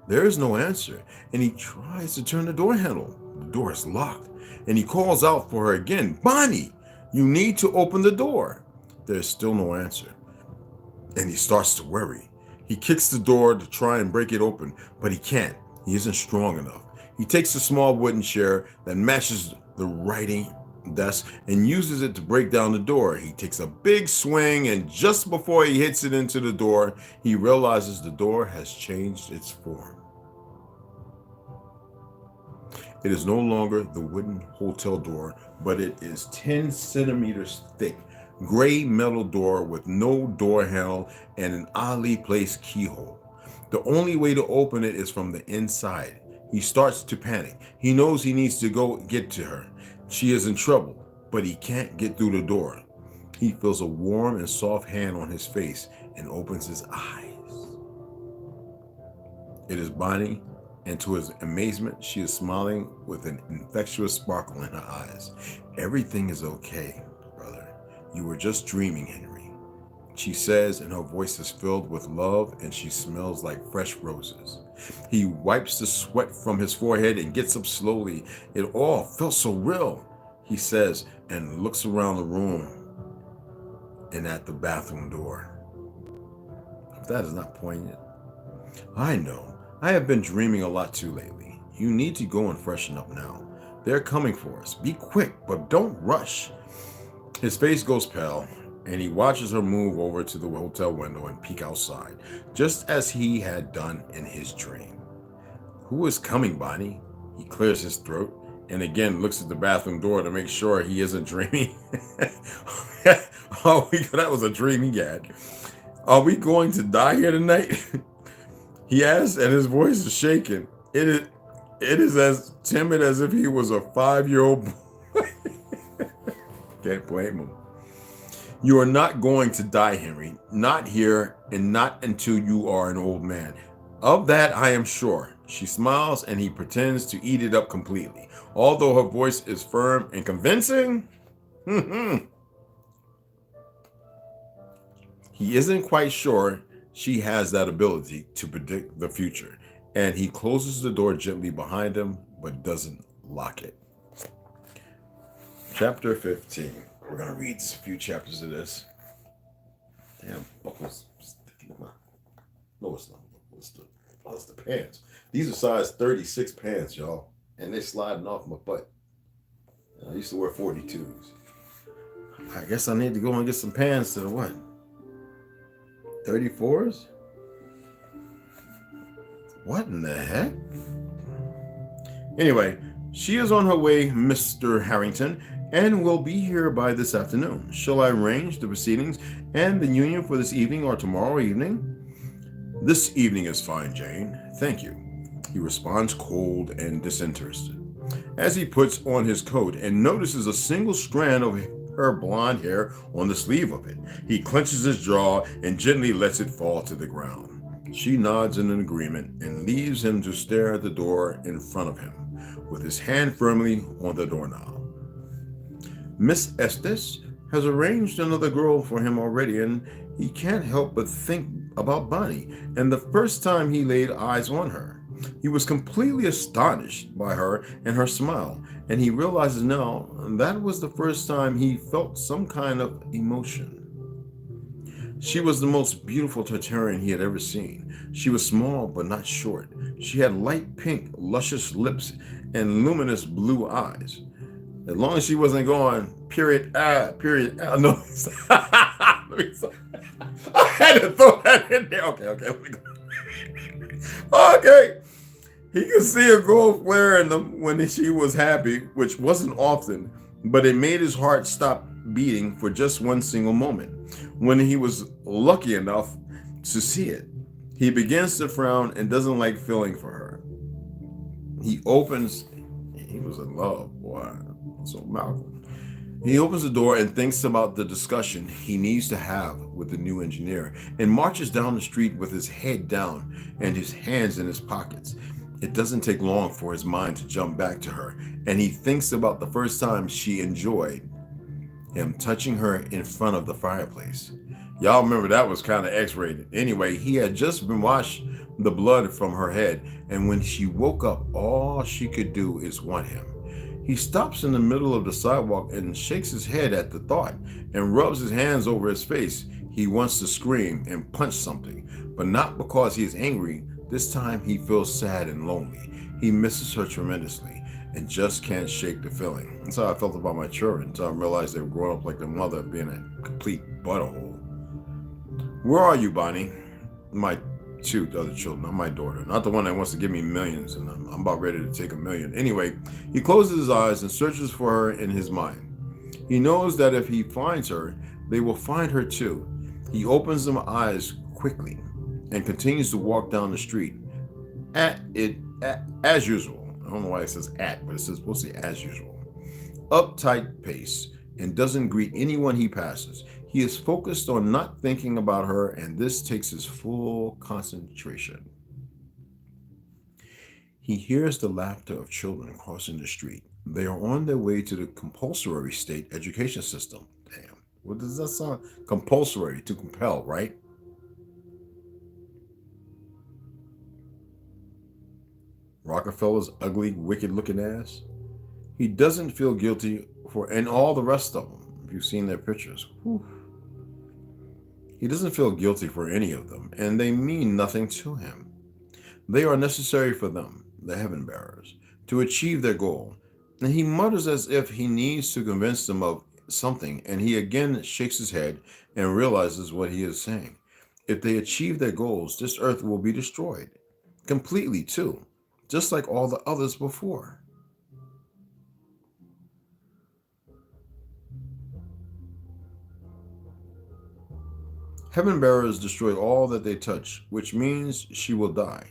There is no answer, and he tries to turn the door handle. The door is locked, and he calls out for her again. Bonnie, you need to open the door. There is still no answer, and he starts to worry. He kicks the door to try and break it open, but he can't. He isn't strong enough. He takes a small wooden chair that matches the writing desk and uses it to break down the door. He takes a big swing, and just before he hits it into the door, he realizes the door has changed its form. It is no longer the wooden hotel door, but it is 10 centimeters thick, gray metal door with no door handle and an oddly placed keyhole. The only way to open it is from the inside. He starts to panic. He knows he needs to go get to her. She is in trouble, but he can't get through the door. He feels a warm and soft hand on his face and opens his eyes. It is Bonnie, and to his amazement, she is smiling with an infectious sparkle in her eyes. Everything is okay, brother. You were just dreaming, Henry, she says, and her voice is filled with love and she smells like fresh roses. He wipes the sweat from his forehead and gets up slowly. It all felt so real, he says, and looks around the room and at the bathroom door. If that is not poignant. I know. I have been dreaming a lot too lately. You need to go and freshen up now. They're coming for us. Be quick, but don't rush. His face goes pale, and he watches her move over to the hotel window and peek outside, just as he had done in his dream. Who is coming, Bonnie? He clears his throat and again looks at the bathroom door to make sure he isn't dreaming. Oh, that was a dream he had. Are we going to die here tonight? He asks, and his voice is shaking. It is as timid as if he was a 5-year-old boy. Can't blame him. You are not going to die, Henry. Not here, and not until you are an old man. Of that I am sure. She smiles, and he pretends to eat it up completely. Although her voice is firm and convincing, he isn't quite sure she has that ability to predict the future, and he closes the door gently behind him, but doesn't lock it. Chapter 15. We're going to read a few chapters of this. Damn, buckles sticking in my... No, it's not. It's the pants. These are size 36 pants, y'all, and they're sliding off my butt. I used to wear 42s. I guess I need to go and get some pants to the what? 34s? What in the heck? Anyway, she is on her way, Mr. Harrington, and will be here by this afternoon. Shall I arrange the proceedings and the union for this evening or tomorrow evening? This evening is fine, Jane. Thank you. He responds cold and disinterested as he puts on his coat and notices a single strand of her blonde hair on the sleeve of it. He clenches his jaw and gently lets it fall to the ground. She nods in agreement and leaves him to stare at the door in front of him, with his hand firmly on the doorknob. Miss Estes has arranged another girl for him already, and he can't help but think about Bonnie and the first time he laid eyes on her. He was completely astonished by her and her smile, and he realizes now that was the first time he felt some kind of emotion. She was the most beautiful Tartarian he had ever seen. She was small but not short. She had light pink, luscious lips and luminous blue eyes. As long as she wasn't going, period, no. I had to throw that in there. Okay, let me go. Okay. He could see a gold flare in them when she was happy, which wasn't often, but it made his heart stop beating for just one single moment. When he was lucky enough to see it, he begins to frown and doesn't like feeling for her. He was in love, boy. So Malcolm. He opens the door and thinks about the discussion he needs to have with the new engineer and marches down the street with his head down and his hands in his pockets. It doesn't take long for his mind to jump back to her, and he thinks about the first time she enjoyed him touching her in front of the fireplace. Y'all remember that was kind of X-rated. Anyway, he had just been washed the blood from her head, and when she woke up, all she could do is want him. He stops in the middle of the sidewalk and shakes his head at the thought and rubs his hands over his face. He wants to scream and punch something, but not because he is angry. This time he feels sad and lonely. He misses her tremendously and just can't shake the feeling. That's how I felt about my children until I realized they were growing up like their mother, being a complete butthole. Where are you, Bonnie? My two other children, not my daughter, not the one that wants to give me millions, and I'm about ready to take $1 million. Anyway, he closes his eyes and searches for her in his mind. He knows that if he finds her, they will find her too. He opens his eyes quickly and continues to walk down the street. At it as usual. I don't know why it says at, but it says supposed to say as usual. Uptight pace and doesn't greet anyone he passes. He is focused on not thinking about her, and this takes his full concentration. He hears the laughter of children crossing the street. They are on their way to the compulsory state education system. Damn. What does that sound? Compulsory, to compel, right? Rockefeller's ugly, wicked looking ass. He doesn't feel guilty for, and all the rest of them, if you've seen their pictures. Whew. He doesn't feel guilty for any of them, and they mean nothing to him. They are necessary for them, the heaven bearers, to achieve their goal. And he mutters as if he needs to convince them of something, and he again shakes his head and realizes what he is saying. If they achieve their goals, this earth will be destroyed. Completely, too, just like all the others before. Heaven bearers destroy all that they touch, which means she will die.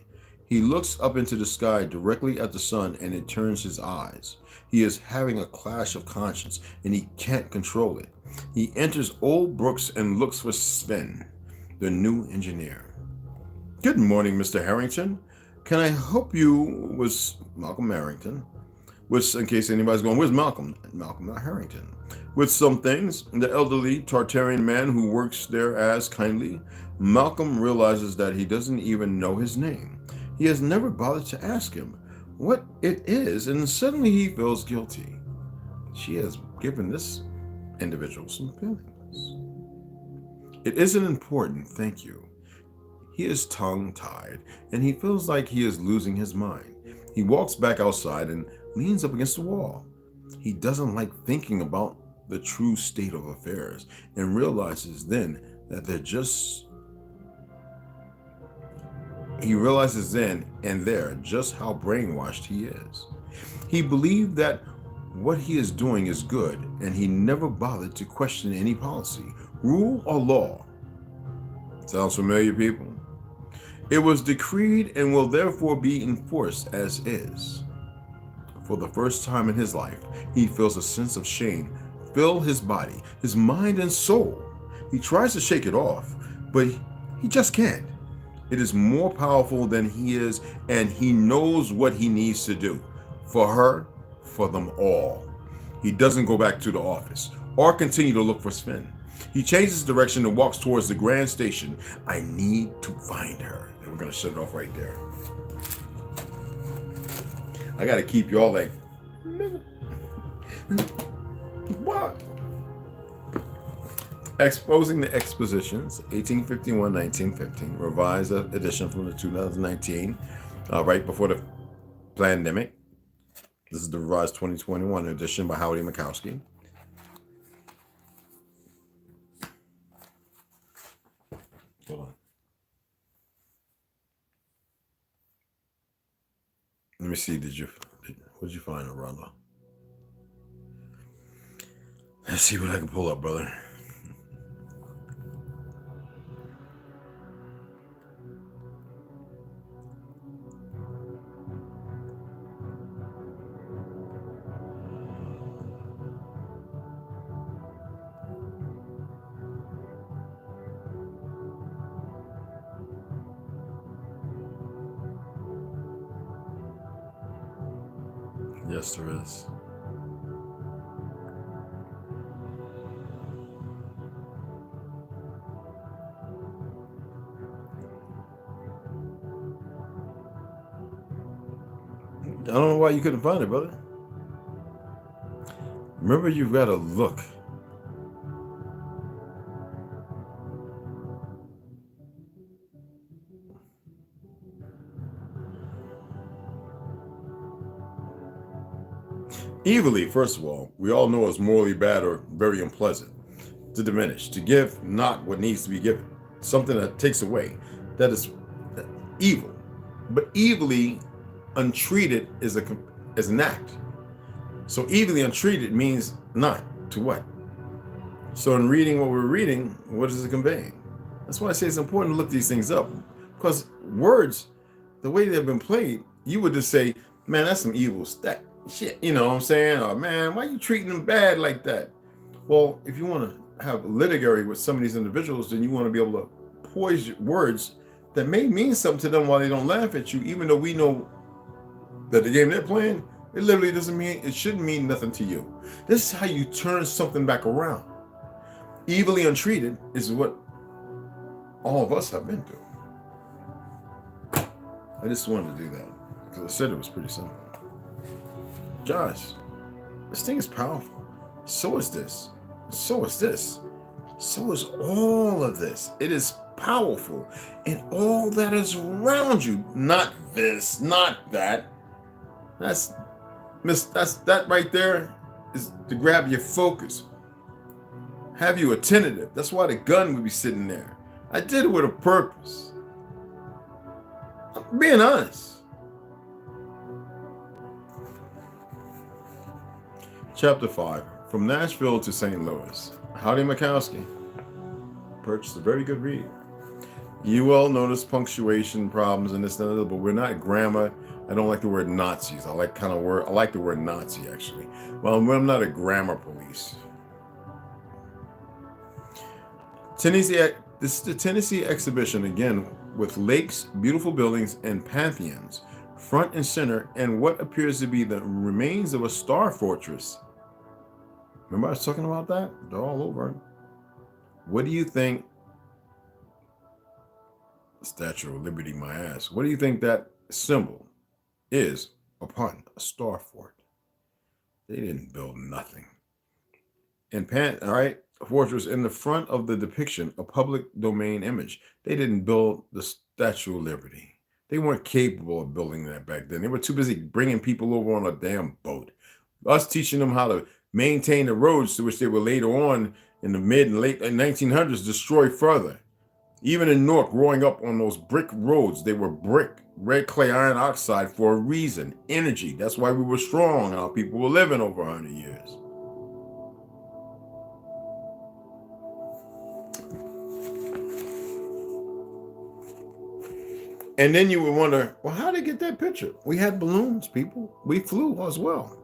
He looks up into the sky directly at the sun, and it turns his eyes. He is having a clash of conscience, and he can't control it. He enters Old Brooks and looks for Sven, the new engineer. Good morning, Mr. Harrington. Can I help you with Malcolm Harrington? With, in case anybody's going, where's Malcolm? Malcolm, not Harrington. With some things, the elderly Tartarian man who works there asks kindly. Malcolm realizes that he doesn't even know his name. He has never bothered to ask him what it is, and suddenly he feels guilty. She has given this individual some feelings. It isn't important, thank you. He is tongue-tied, and he feels like he is losing his mind. He walks back outside and leans up against the wall. He doesn't like thinking about the true state of affairs and realizes then that they're just he realizes then and there just how brainwashed he is. He believed that what he is doing is good, and he never bothered to question any policy, rule, or law. Sounds familiar, people? It was decreed and will therefore be enforced as is. For the first time in his life, he feels a sense of shame fill his body, his mind, and soul. He tries to shake it off, but he just can't. It is more powerful than he is, and he knows what he needs to do. For her, for them all. He doesn't go back to the office or continue to look for Sven. He changes direction and walks towards the Grand Station. I need to find her. And we're going to shut it off right there. I got to keep y'all like, what? Exposing the Expositions, 1851-1915, revised edition from the 2019, right before the pandemic. This is the revised 2021 edition by Howard Makowski. Hold on. Let me see, what did you find, Aranda? Let's see what I can pull up, brother. Yes, there is. I don't know why you couldn't find it, brother. Remember, you've got to look. Evilly, first of all, we all know is morally bad or very unpleasant. To diminish, to give not what needs to be given. Something that takes away. That is evil. But evilly untreated is an act. So evilly untreated means not to what? So in reading what we're reading, what is it conveying? That's why I say it's important to look these things up. Because words, the way they've been played, you would just say, man, that's some evil shit. You know what I'm saying? Or, man, why you treating them bad like that? Well, if you want to have litigary with some of these individuals, then you want to be able to poise your words that may mean something to them while they don't laugh at you, even though we know that the game they're playing, it literally doesn't mean, it shouldn't mean nothing to you. This is how you turn something back around. Evilly untreated is what all of us have been through. I just wanted to do that because I said it was pretty simple. Josh, this thing is powerful. So is this. So is this. So is all of this. It is powerful. And all that is around you. Not this, not that. That right there is to grab your focus. Have you attentive. That's why the gun would be sitting there. I did it with a purpose. I'm being honest. Chapter 5. From Nashville to St. Louis. Howdy Mikowski. Purchased a very good read. You will notice punctuation problems and this and that, but we're not grammar. I don't like the word Nazis. I like the word Nazi actually. Well, I'm not a grammar police. This is the Tennessee exhibition again with lakes, beautiful buildings, and pantheons front and center, and what appears to be the remains of a star fortress. Remember I was talking about that? They're all over. What do you think? Statue of Liberty, my ass. What do you think that symbol is upon a star fort? They didn't build nothing. And all right, a fortress in the front of the depiction, a public domain image. They didn't build the Statue of Liberty. They weren't capable of building that back then. They were too busy bringing people over on a damn boat. Us teaching them how to maintain the roads, to which they were later on in the mid and late 1900s destroyed further. Even in Newark, growing up on those brick roads, they were brick, red clay iron oxide for a reason, energy. That's why we were strong and our people were living over 100 years. And then you would wonder, well, how did they get that picture? We had balloons, people. We flew as well.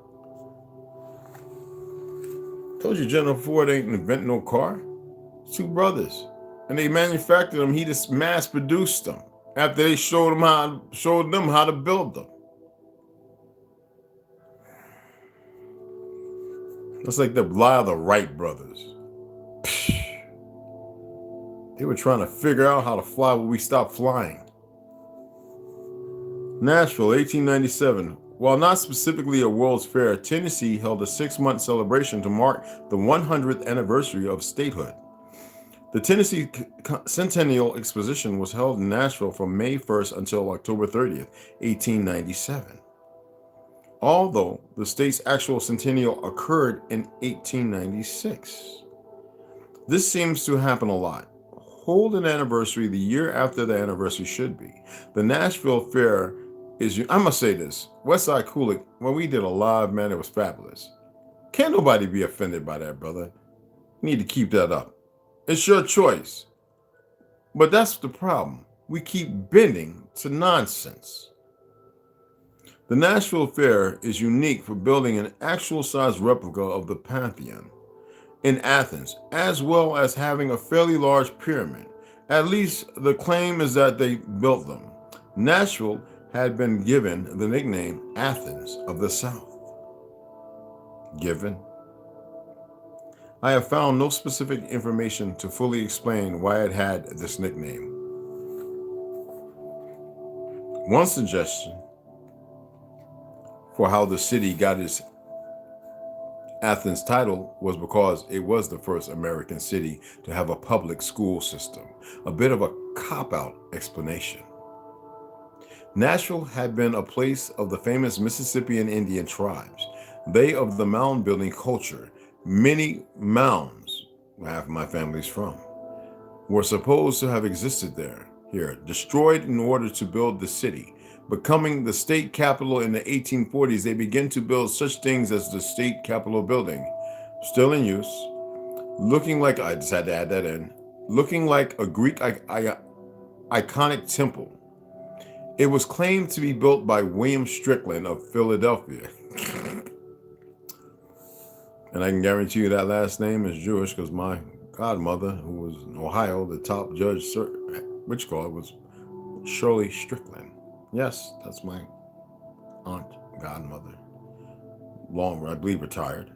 Told you General Ford ain't invent no car. Two brothers. And they manufactured them. He just mass produced them after they showed them how to build them. That's like the lie of the Wright brothers. They were trying to figure out how to fly when we stopped flying. Nashville, 1897. While not specifically a World's Fair, Tennessee held a 6-month celebration to mark the 100th anniversary of statehood. The Tennessee Centennial Exposition was held in Nashville from May 1st until October 30th, 1897. Although the state's actual centennial occurred in 1896. This seems to happen a lot. Hold an anniversary the year after the anniversary should be. The Nashville Fair is, I must say this, Westside Kulik, when we did a live, man, it was fabulous. Can't nobody be offended by that, brother. You need to keep that up. It's your choice. But that's the problem. We keep bending to nonsense. The Nashville Fair is unique for building an actual size replica of the Pantheon in Athens, as well as having a fairly large pyramid. At least the claim is that they built them. Nashville had been given the nickname Athens of the South. Given? I have found no specific information to fully explain why it had this nickname. One suggestion for how the city got its Athens title was because it was the first American city to have a public school system. A bit of a cop-out explanation. Nashville had been a place of the famous Mississippian Indian tribes. They of the mound building culture. Many mounds, where half of my family's from, were supposed to have existed here, destroyed in order to build the city. Becoming the state capital in the 1840s, they began to build such things as the state capitol building, still in use, looking like, I just had to add that in, looking like a Greek iconic temple, It was claimed to be built by William Strickland of Philadelphia. And I can guarantee you that last name is Jewish because my godmother, who was in Ohio, the top judge, which call it, was Shirley Strickland. Yes, that's my aunt, godmother, long, I believe, retired,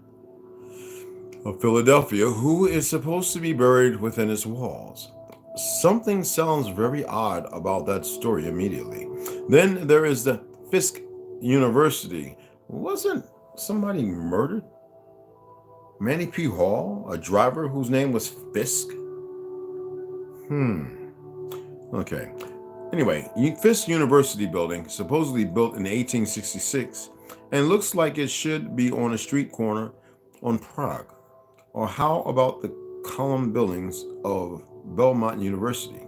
of Philadelphia, who is supposed to be buried within its walls. Something sounds very odd about that story immediately. Then there is the Fisk University. Wasn't somebody murdered? Manny P. Hall, a driver whose name was Fisk? Okay. Anyway, Fisk University building, supposedly built in 1866, and looks like it should be on a street corner on Prague. Or how about the column buildings of Belmont University?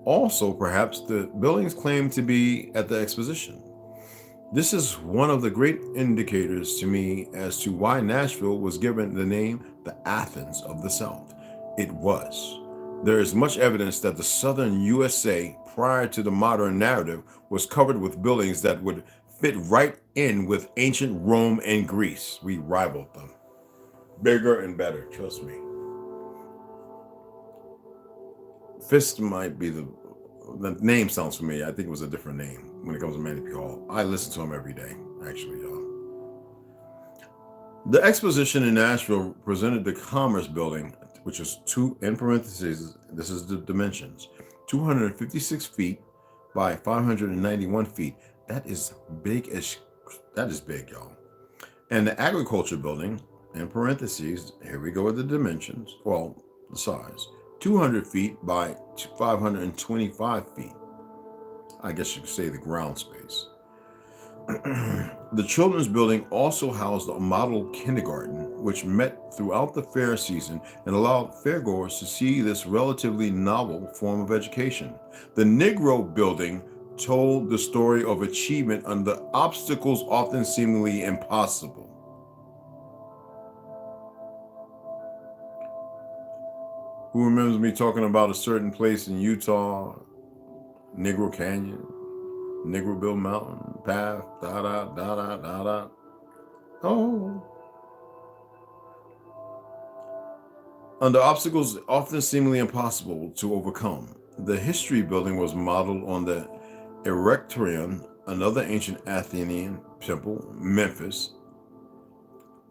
Also, perhaps the buildings claimed to be at the exposition. This is one of the great indicators to me as to why Nashville was given the name the Athens of the South. It was. There is much evidence that the southern USA prior to the modern narrative was covered with buildings that would fit right in with ancient Rome and Greece. We rivaled them. Bigger and better, trust me. Fisk might be the name sounds familiar. I think it was a different name when it comes to Manny P. Hall. I listen to him every day, actually, y'all. The exposition in Nashville presented the Commerce Building, which is in parentheses, this is the dimensions, 256 feet by 591 feet. That is big, y'all. And the Agriculture Building, in parentheses, here we go with the dimensions, well, the size, 200 feet by 525 feet. I guess you could say the ground space. The Children's Building also housed a model kindergarten, which met throughout the fair season and allowed fairgoers to see this relatively novel form of education. The Negro Building told the story of achievement under obstacles often seemingly impossible. Who remembers me talking about a certain place in Utah, Negro Canyon, Negro Bill Mountain, path, da. Oh. Under obstacles often seemingly impossible to overcome. The History Building was modeled on the Erectorion, another ancient Athenian temple, Memphis.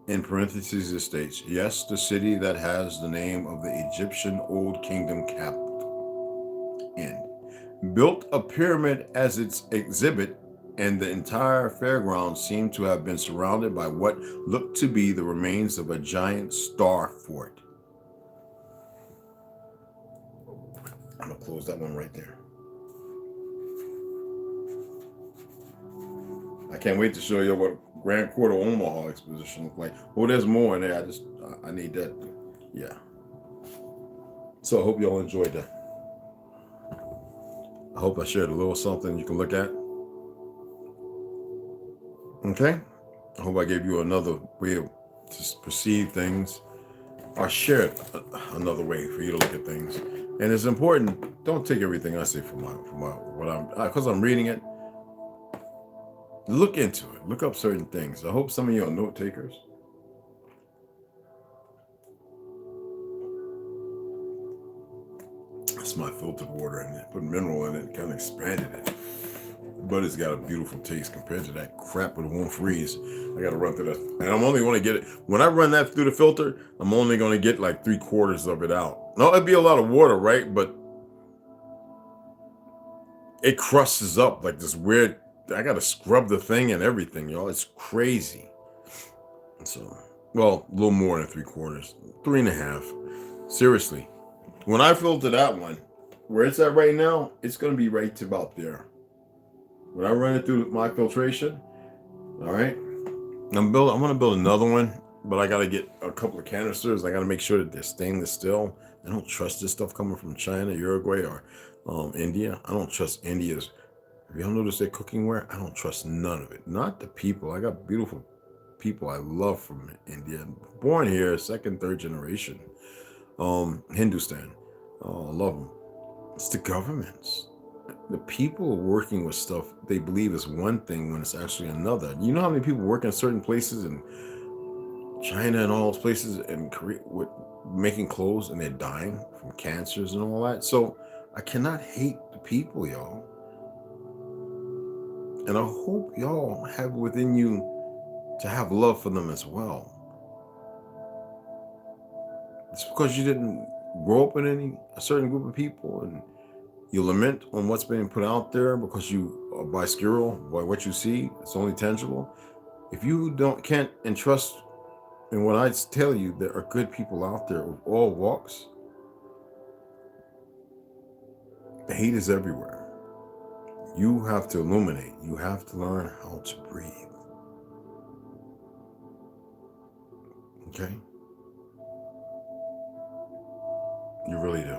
In parentheses, it states, yes, the city that has the name of the Egyptian Old Kingdom capital. End. Built a pyramid as its exhibit, and the entire fairground seemed to have been surrounded by what looked to be the remains of a giant star fort. I'm going to close that one right there. I can't wait to show you what Grand Court of Omaha exposition look like. Oh, there's more in there. I need that. Yeah. So I hope y'all enjoyed that. I hope I shared a little something you can look at. Okay. I hope I gave you another way to perceive things, or share another way for you to look at things. And it's important. Don't take everything I say because I'm reading it. Look into it. Look up certain things. I hope some of you are note takers. That's my filtered water in it. Put mineral in it, kind of expanded it. But it's got a beautiful taste compared to that crap that won't freeze. I got to run through that. And I'm only going to get it. When I run that through the filter, I'm only going to get like 3/4 of it out. No, it'd be a lot of water, right? But it crushes up like this weird. I got to scrub the thing and everything, y'all. It's crazy. So, well, a little more than 3/4, 3.5. Seriously. When I filter that one, where it's at right now, it's going to be right to about there. When I run it through my filtration, all right, I'm going to build another one, but I got to get a couple of canisters. I got to make sure that they're stainless steel. I don't trust this stuff coming from China, Uruguay, or India. I don't trust India's. Have y'all noticed their cooking ware? I don't trust none of it. Not the people. I got beautiful people I love from India. Born here, second, third generation. Hindustan. Oh, I love them. It's the governments. the people working with stuff they believe is one thing when it's actually another. You know how many people work in certain places in China and all those places and Korea with making clothes and they're dying from cancers and all that. So I cannot hate the people, y'all. And I hope y'all have within you to have love for them as well. It's because you didn't grow up in a certain group of people and you lament on what's being put out there because you are by squirrel, by what you see, it's only tangible. If you can't entrust in what I tell you, there are good people out there of all walks. The hate is everywhere. You have to illuminate. You have to learn how to breathe. Okay? You really do.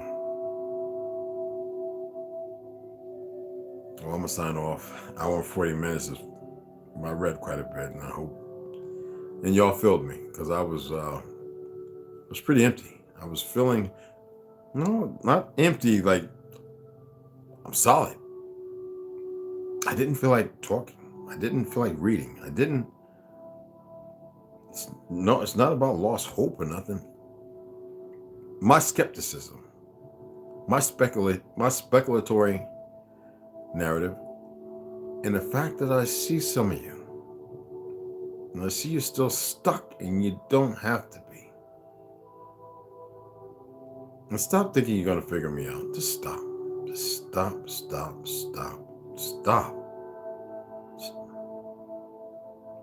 Well, I'm gonna sign off. Hour and 40 minutes is I read quite a bit, and I hope and y'all filled me because I was pretty empty. I was feeling not empty, like I'm solid. I didn't feel like talking. I didn't feel like reading. It's not about lost hope or nothing. My skepticism, my speculatory narrative, and the fact that I see some of you, and I see you're still stuck and you don't have to be. And stop thinking you're going to figure me out. Just stop. Just stop.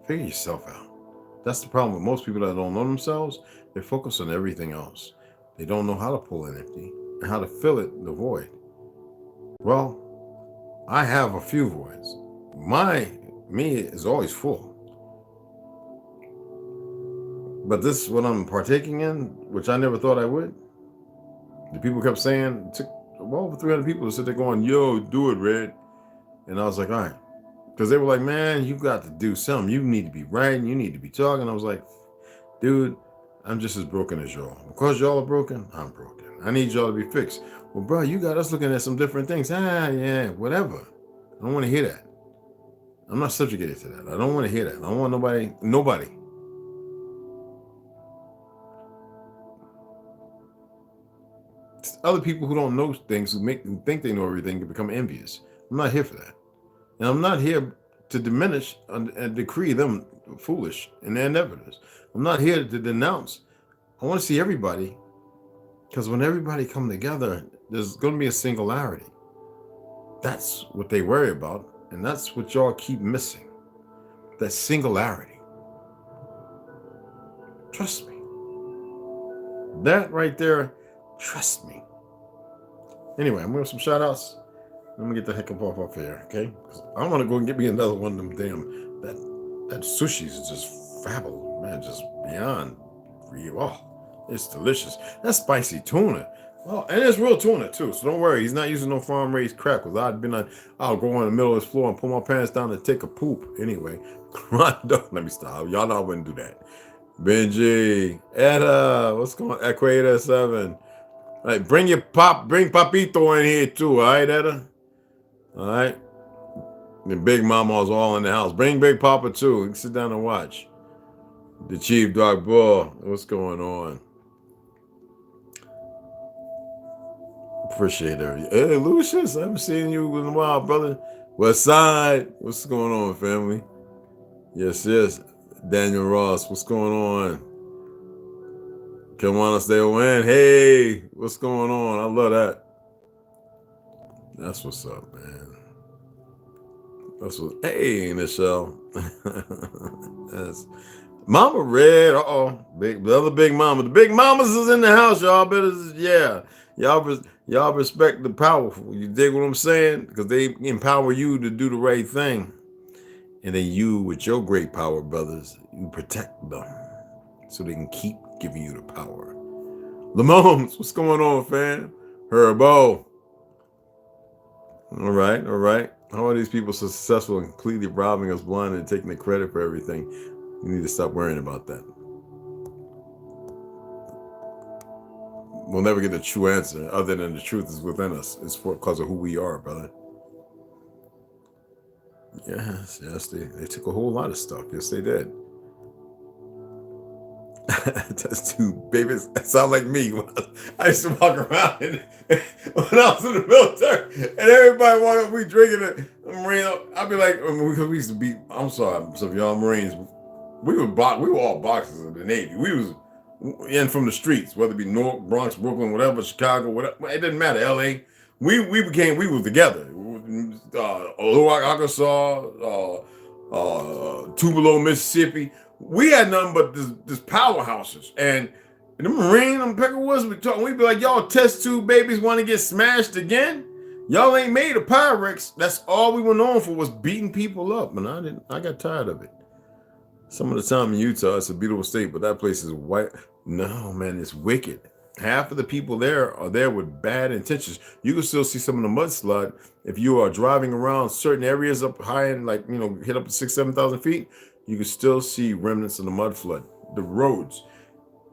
Figure yourself out. That's the problem with most people that don't know themselves. They focus on everything else. They don't know how to pull it empty and how to fill it, the void. Well, I have a few voids. Me is always full. But this is what I'm partaking in, which I never thought I would. The people kept saying, it took well over 300 people to sit there going, yo, do it, Red. And I was like, all right. Because they were like, man, you got to do something. You need to be writing. You need to be talking. I was like, dude, I'm just as broken as y'all. Because y'all are broken, I'm broken. I need y'all to be fixed. Well, bro, you got us looking at some different things. Yeah, whatever. I don't want to hear that. I'm not subjugated to that. I don't want to hear that. I don't want nobody. It's other people who don't know things, who think they know everything, can become envious. I'm not here for that. And I'm not here to diminish and decree them foolish in their endeavors. I'm not here to denounce. I want to see everybody, because when everybody come together, there's going to be a singularity. That's what they worry about, and that's what y'all keep missing. That singularity. Trust me. That right there, trust me. Anyway, I'm going to some shout outs. Let me get the heck up off here, okay? I want to go and get me another one of them damn, that sushi's is just fabulous, man, just beyond real. Oh, it's delicious. That's spicy tuna. Oh, and it's real tuna too, so don't worry. He's not using no farm-raised crap, because I'll go in the middle of his floor and pull my pants down and take a poop. Anyway, let me stop. Y'all know I wouldn't do that. Benji, Etta, what's going on? Equator 7. Like, bring Papito in here too, all right, Etta? All right. The Big Mama's all in the house. Bring Big Papa too. You can sit down and watch. The Chief Dog Bull. What's going on? Appreciate it. Hey, Lucius, I haven't seen you in a while, brother. West Side. What's going on, family? Yes. Daniel Ross. What's going on? Come on, stay win. Hey, what's going on? I love that. That's what's up, man. Hey, Michelle. That's Mama Red. The other Big Mama. The Big Mamas is in the house, y'all. Y'all respect the powerful. You dig what I'm saying? Because they empower you to do the right thing. And then you, with your great power, brothers, you protect them so they can keep giving you the power. Lamones, what's going on, fam? Herbo. All right. How are these people so successful in completely robbing us blind and taking the credit for everything? You need to stop worrying about that. We'll never get the true answer other than the truth is within us. It's because of who we are, brother. Yes, they took a whole lot of stuff. Yes, they did. Test tube babies. That sound like me. I used to walk around when I was in the military, and everybody wanted me drinking it. Marine, I'd be like, because we used to be. I'm sorry, some of y'all Marines. We were all boxers of the Navy. We was in from the streets, whether it be North, Bronx, Brooklyn, whatever, Chicago, whatever. It didn't matter. L.A. We were together. Arkansas, Tupelo, Mississippi. We had nothing but this powerhouses. And the Marine, them Peckerwoods, we'd be like, y'all test tube babies want to get smashed again? Y'all ain't made a Pyrex. That's all we were known for, was beating people up. And I got tired of it. Some of the time in Utah, it's a beautiful state, but that place is white. No, man, it's wicked. Half of the people there are there with bad intentions. You can still see some of the mudslide if you are driving around certain areas up high and hit up to 6,000, 7,000 feet. You can still see remnants of the mud flood. The roads,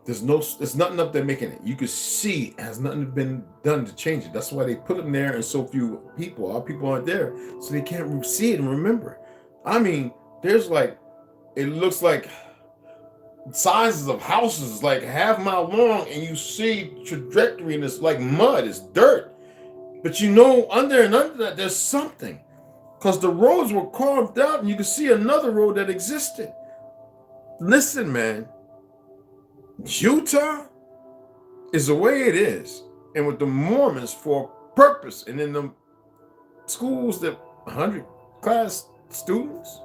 there's nothing up there making it. You can see it has nothing been done to change it. That's why they put them there, and so few people. Our people aren't there, so they can't see it and remember. I mean, there's it looks like sizes of houses like half mile long, and you see trajectory, and it's like mud, it's dirt. But under that, there's something. Because the roads were carved out, and you can see another road that existed. Listen, man, Utah is the way it is. And with the Mormons for purpose, and in the schools that 100 class students,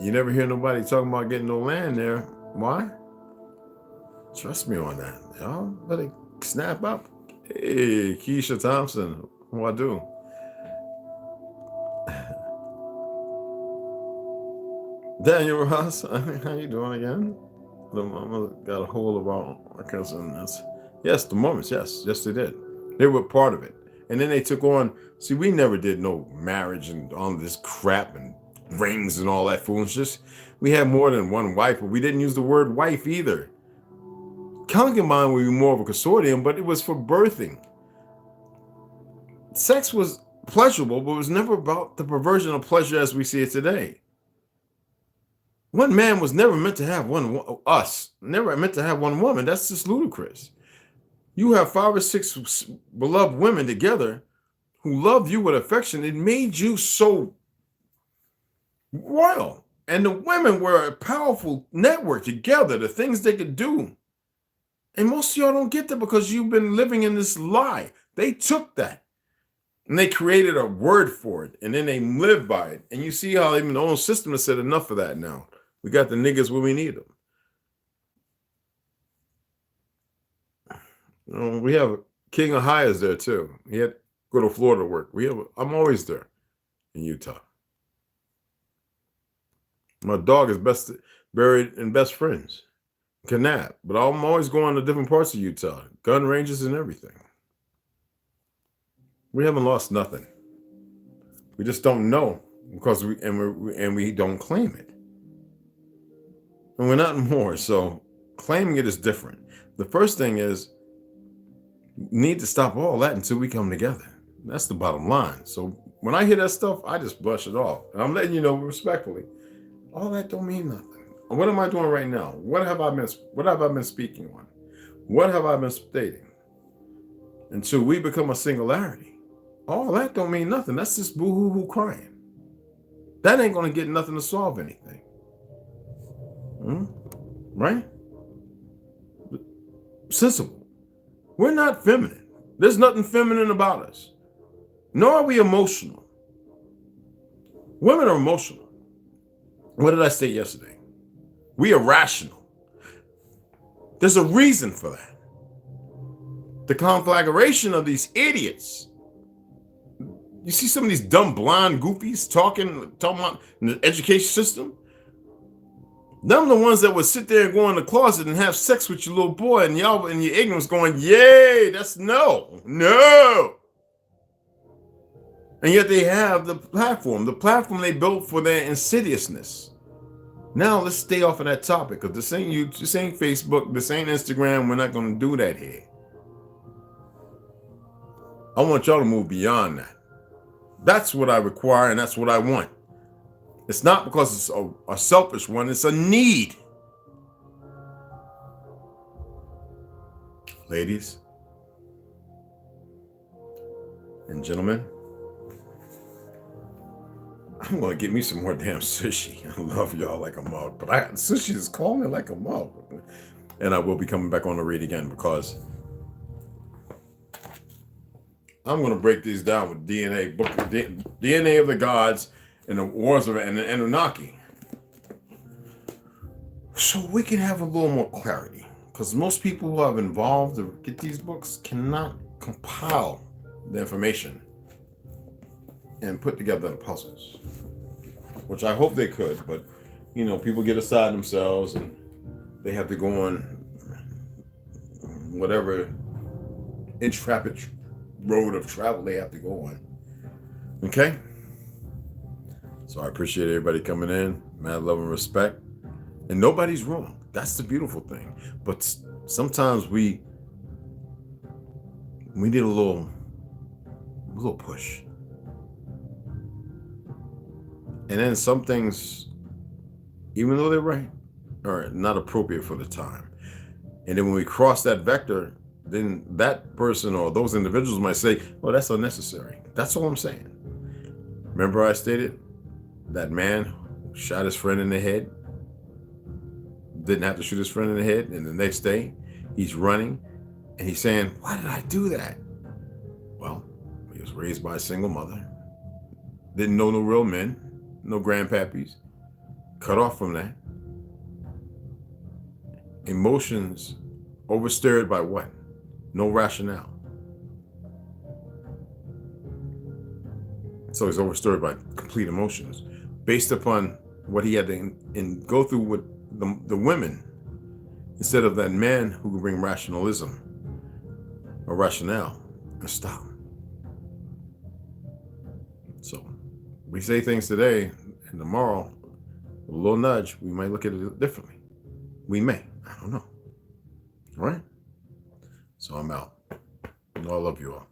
you never hear nobody talking about getting no land there. Why? Trust me on that. Y'all better snap up. Hey, Keisha Thompson, what do? Daniel Ross, how you doing again? The mama got a hold of our cousin. Yes, the Mormons, yes, they did. They were part of it. And then they took on, see, we never did no marriage and all this crap and rings and all that foolishness. We had more than one wife, but we didn't use the word wife either. Concubine would be more of a consortium, but it was for birthing. Sex was pleasurable, but it was never about the perversion of pleasure as we see it today. One man was never meant to have never meant to have one woman. That's just ludicrous. You have 5 or 6 beloved women together who loved you with affection. It made you so royal. And the women were a powerful network together, the things they could do. And most of y'all don't get that because you've been living in this lie. They took that and they created a word for it, and then they live by it. And you see how even the own system has said enough of that now. We got the niggas where we need them. We have King of Highs there too. He had to go to Florida to work. I'm always there in Utah. My dog is buried in Best Friends, Kanab. But I'm always going to different parts of Utah, gun ranges and everything. We haven't lost nothing. We just don't know because we don't claim it. And we're not more, so claiming it is different. The first thing is, need to stop all that until we come together. That's the bottom line. So when I hear that stuff, I just brush it off. And I'm letting you know respectfully, all that don't mean nothing. What am I doing right now? What have I been speaking on? What have I been stating? Until we become a singularity, all that don't mean nothing. That's just boo-hoo-hoo crying. That ain't gonna get nothing to solve anything. Right? Sensible. We're not feminine. There's nothing feminine about us. Nor are we emotional. Women are emotional. What did I say yesterday? We are rational. There's a reason for that. The conflagration of these idiots. You see some of these dumb, blind goofies talking about the education system? Them the ones that would sit there and go in the closet and have sex with your little boy, and y'all in your ignorance going, yay, that's no. And yet they have the platform they built for their insidiousness. Now let's stay off of that topic, because this ain't YouTube, this ain't Facebook, this ain't Instagram. We're not going to do that here. I want y'all to move beyond that. That's what I require, and that's what I want. It's not because it's a selfish one, it's a need. Ladies and gentlemen, I'm going to get me some more damn sushi. I love y'all like a mug, but sushi is calling me like a mug. And I will be coming back on the read again because I'm going to break these down with DNA, book DNA of the Gods and the Wars of and the Anunnaki. So we can have a little more clarity. Because most people who have involved to get these books cannot compile the information and put together the puzzles. Which I hope they could, but you know, people get aside themselves and they have to go on whatever intrepid road of travel they have to go on. Okay? So I appreciate everybody coming in. Mad love and respect. And nobody's wrong. That's the beautiful thing. But sometimes we need a little push. And then some things, even though they're right, are not appropriate for the time. And then when we cross that vector, then that person or those individuals might say, well, that's unnecessary. That's all I'm saying. Remember I stated that man shot his friend in the head, didn't have to shoot his friend in the head, and the next day he's running and he's saying, why did I do that? Well, he was raised by a single mother, didn't know no real men, no grandpappies, cut off from that. Emotions overstirred by what? No rationale. So he's overstirred by complete emotions based upon what he had to go through with the women, instead of that man who could bring rationalism or rationale and stop. So we say things today, and tomorrow, a little nudge, we might look at it differently. We may. I don't know. All right? So I'm out. I love you all.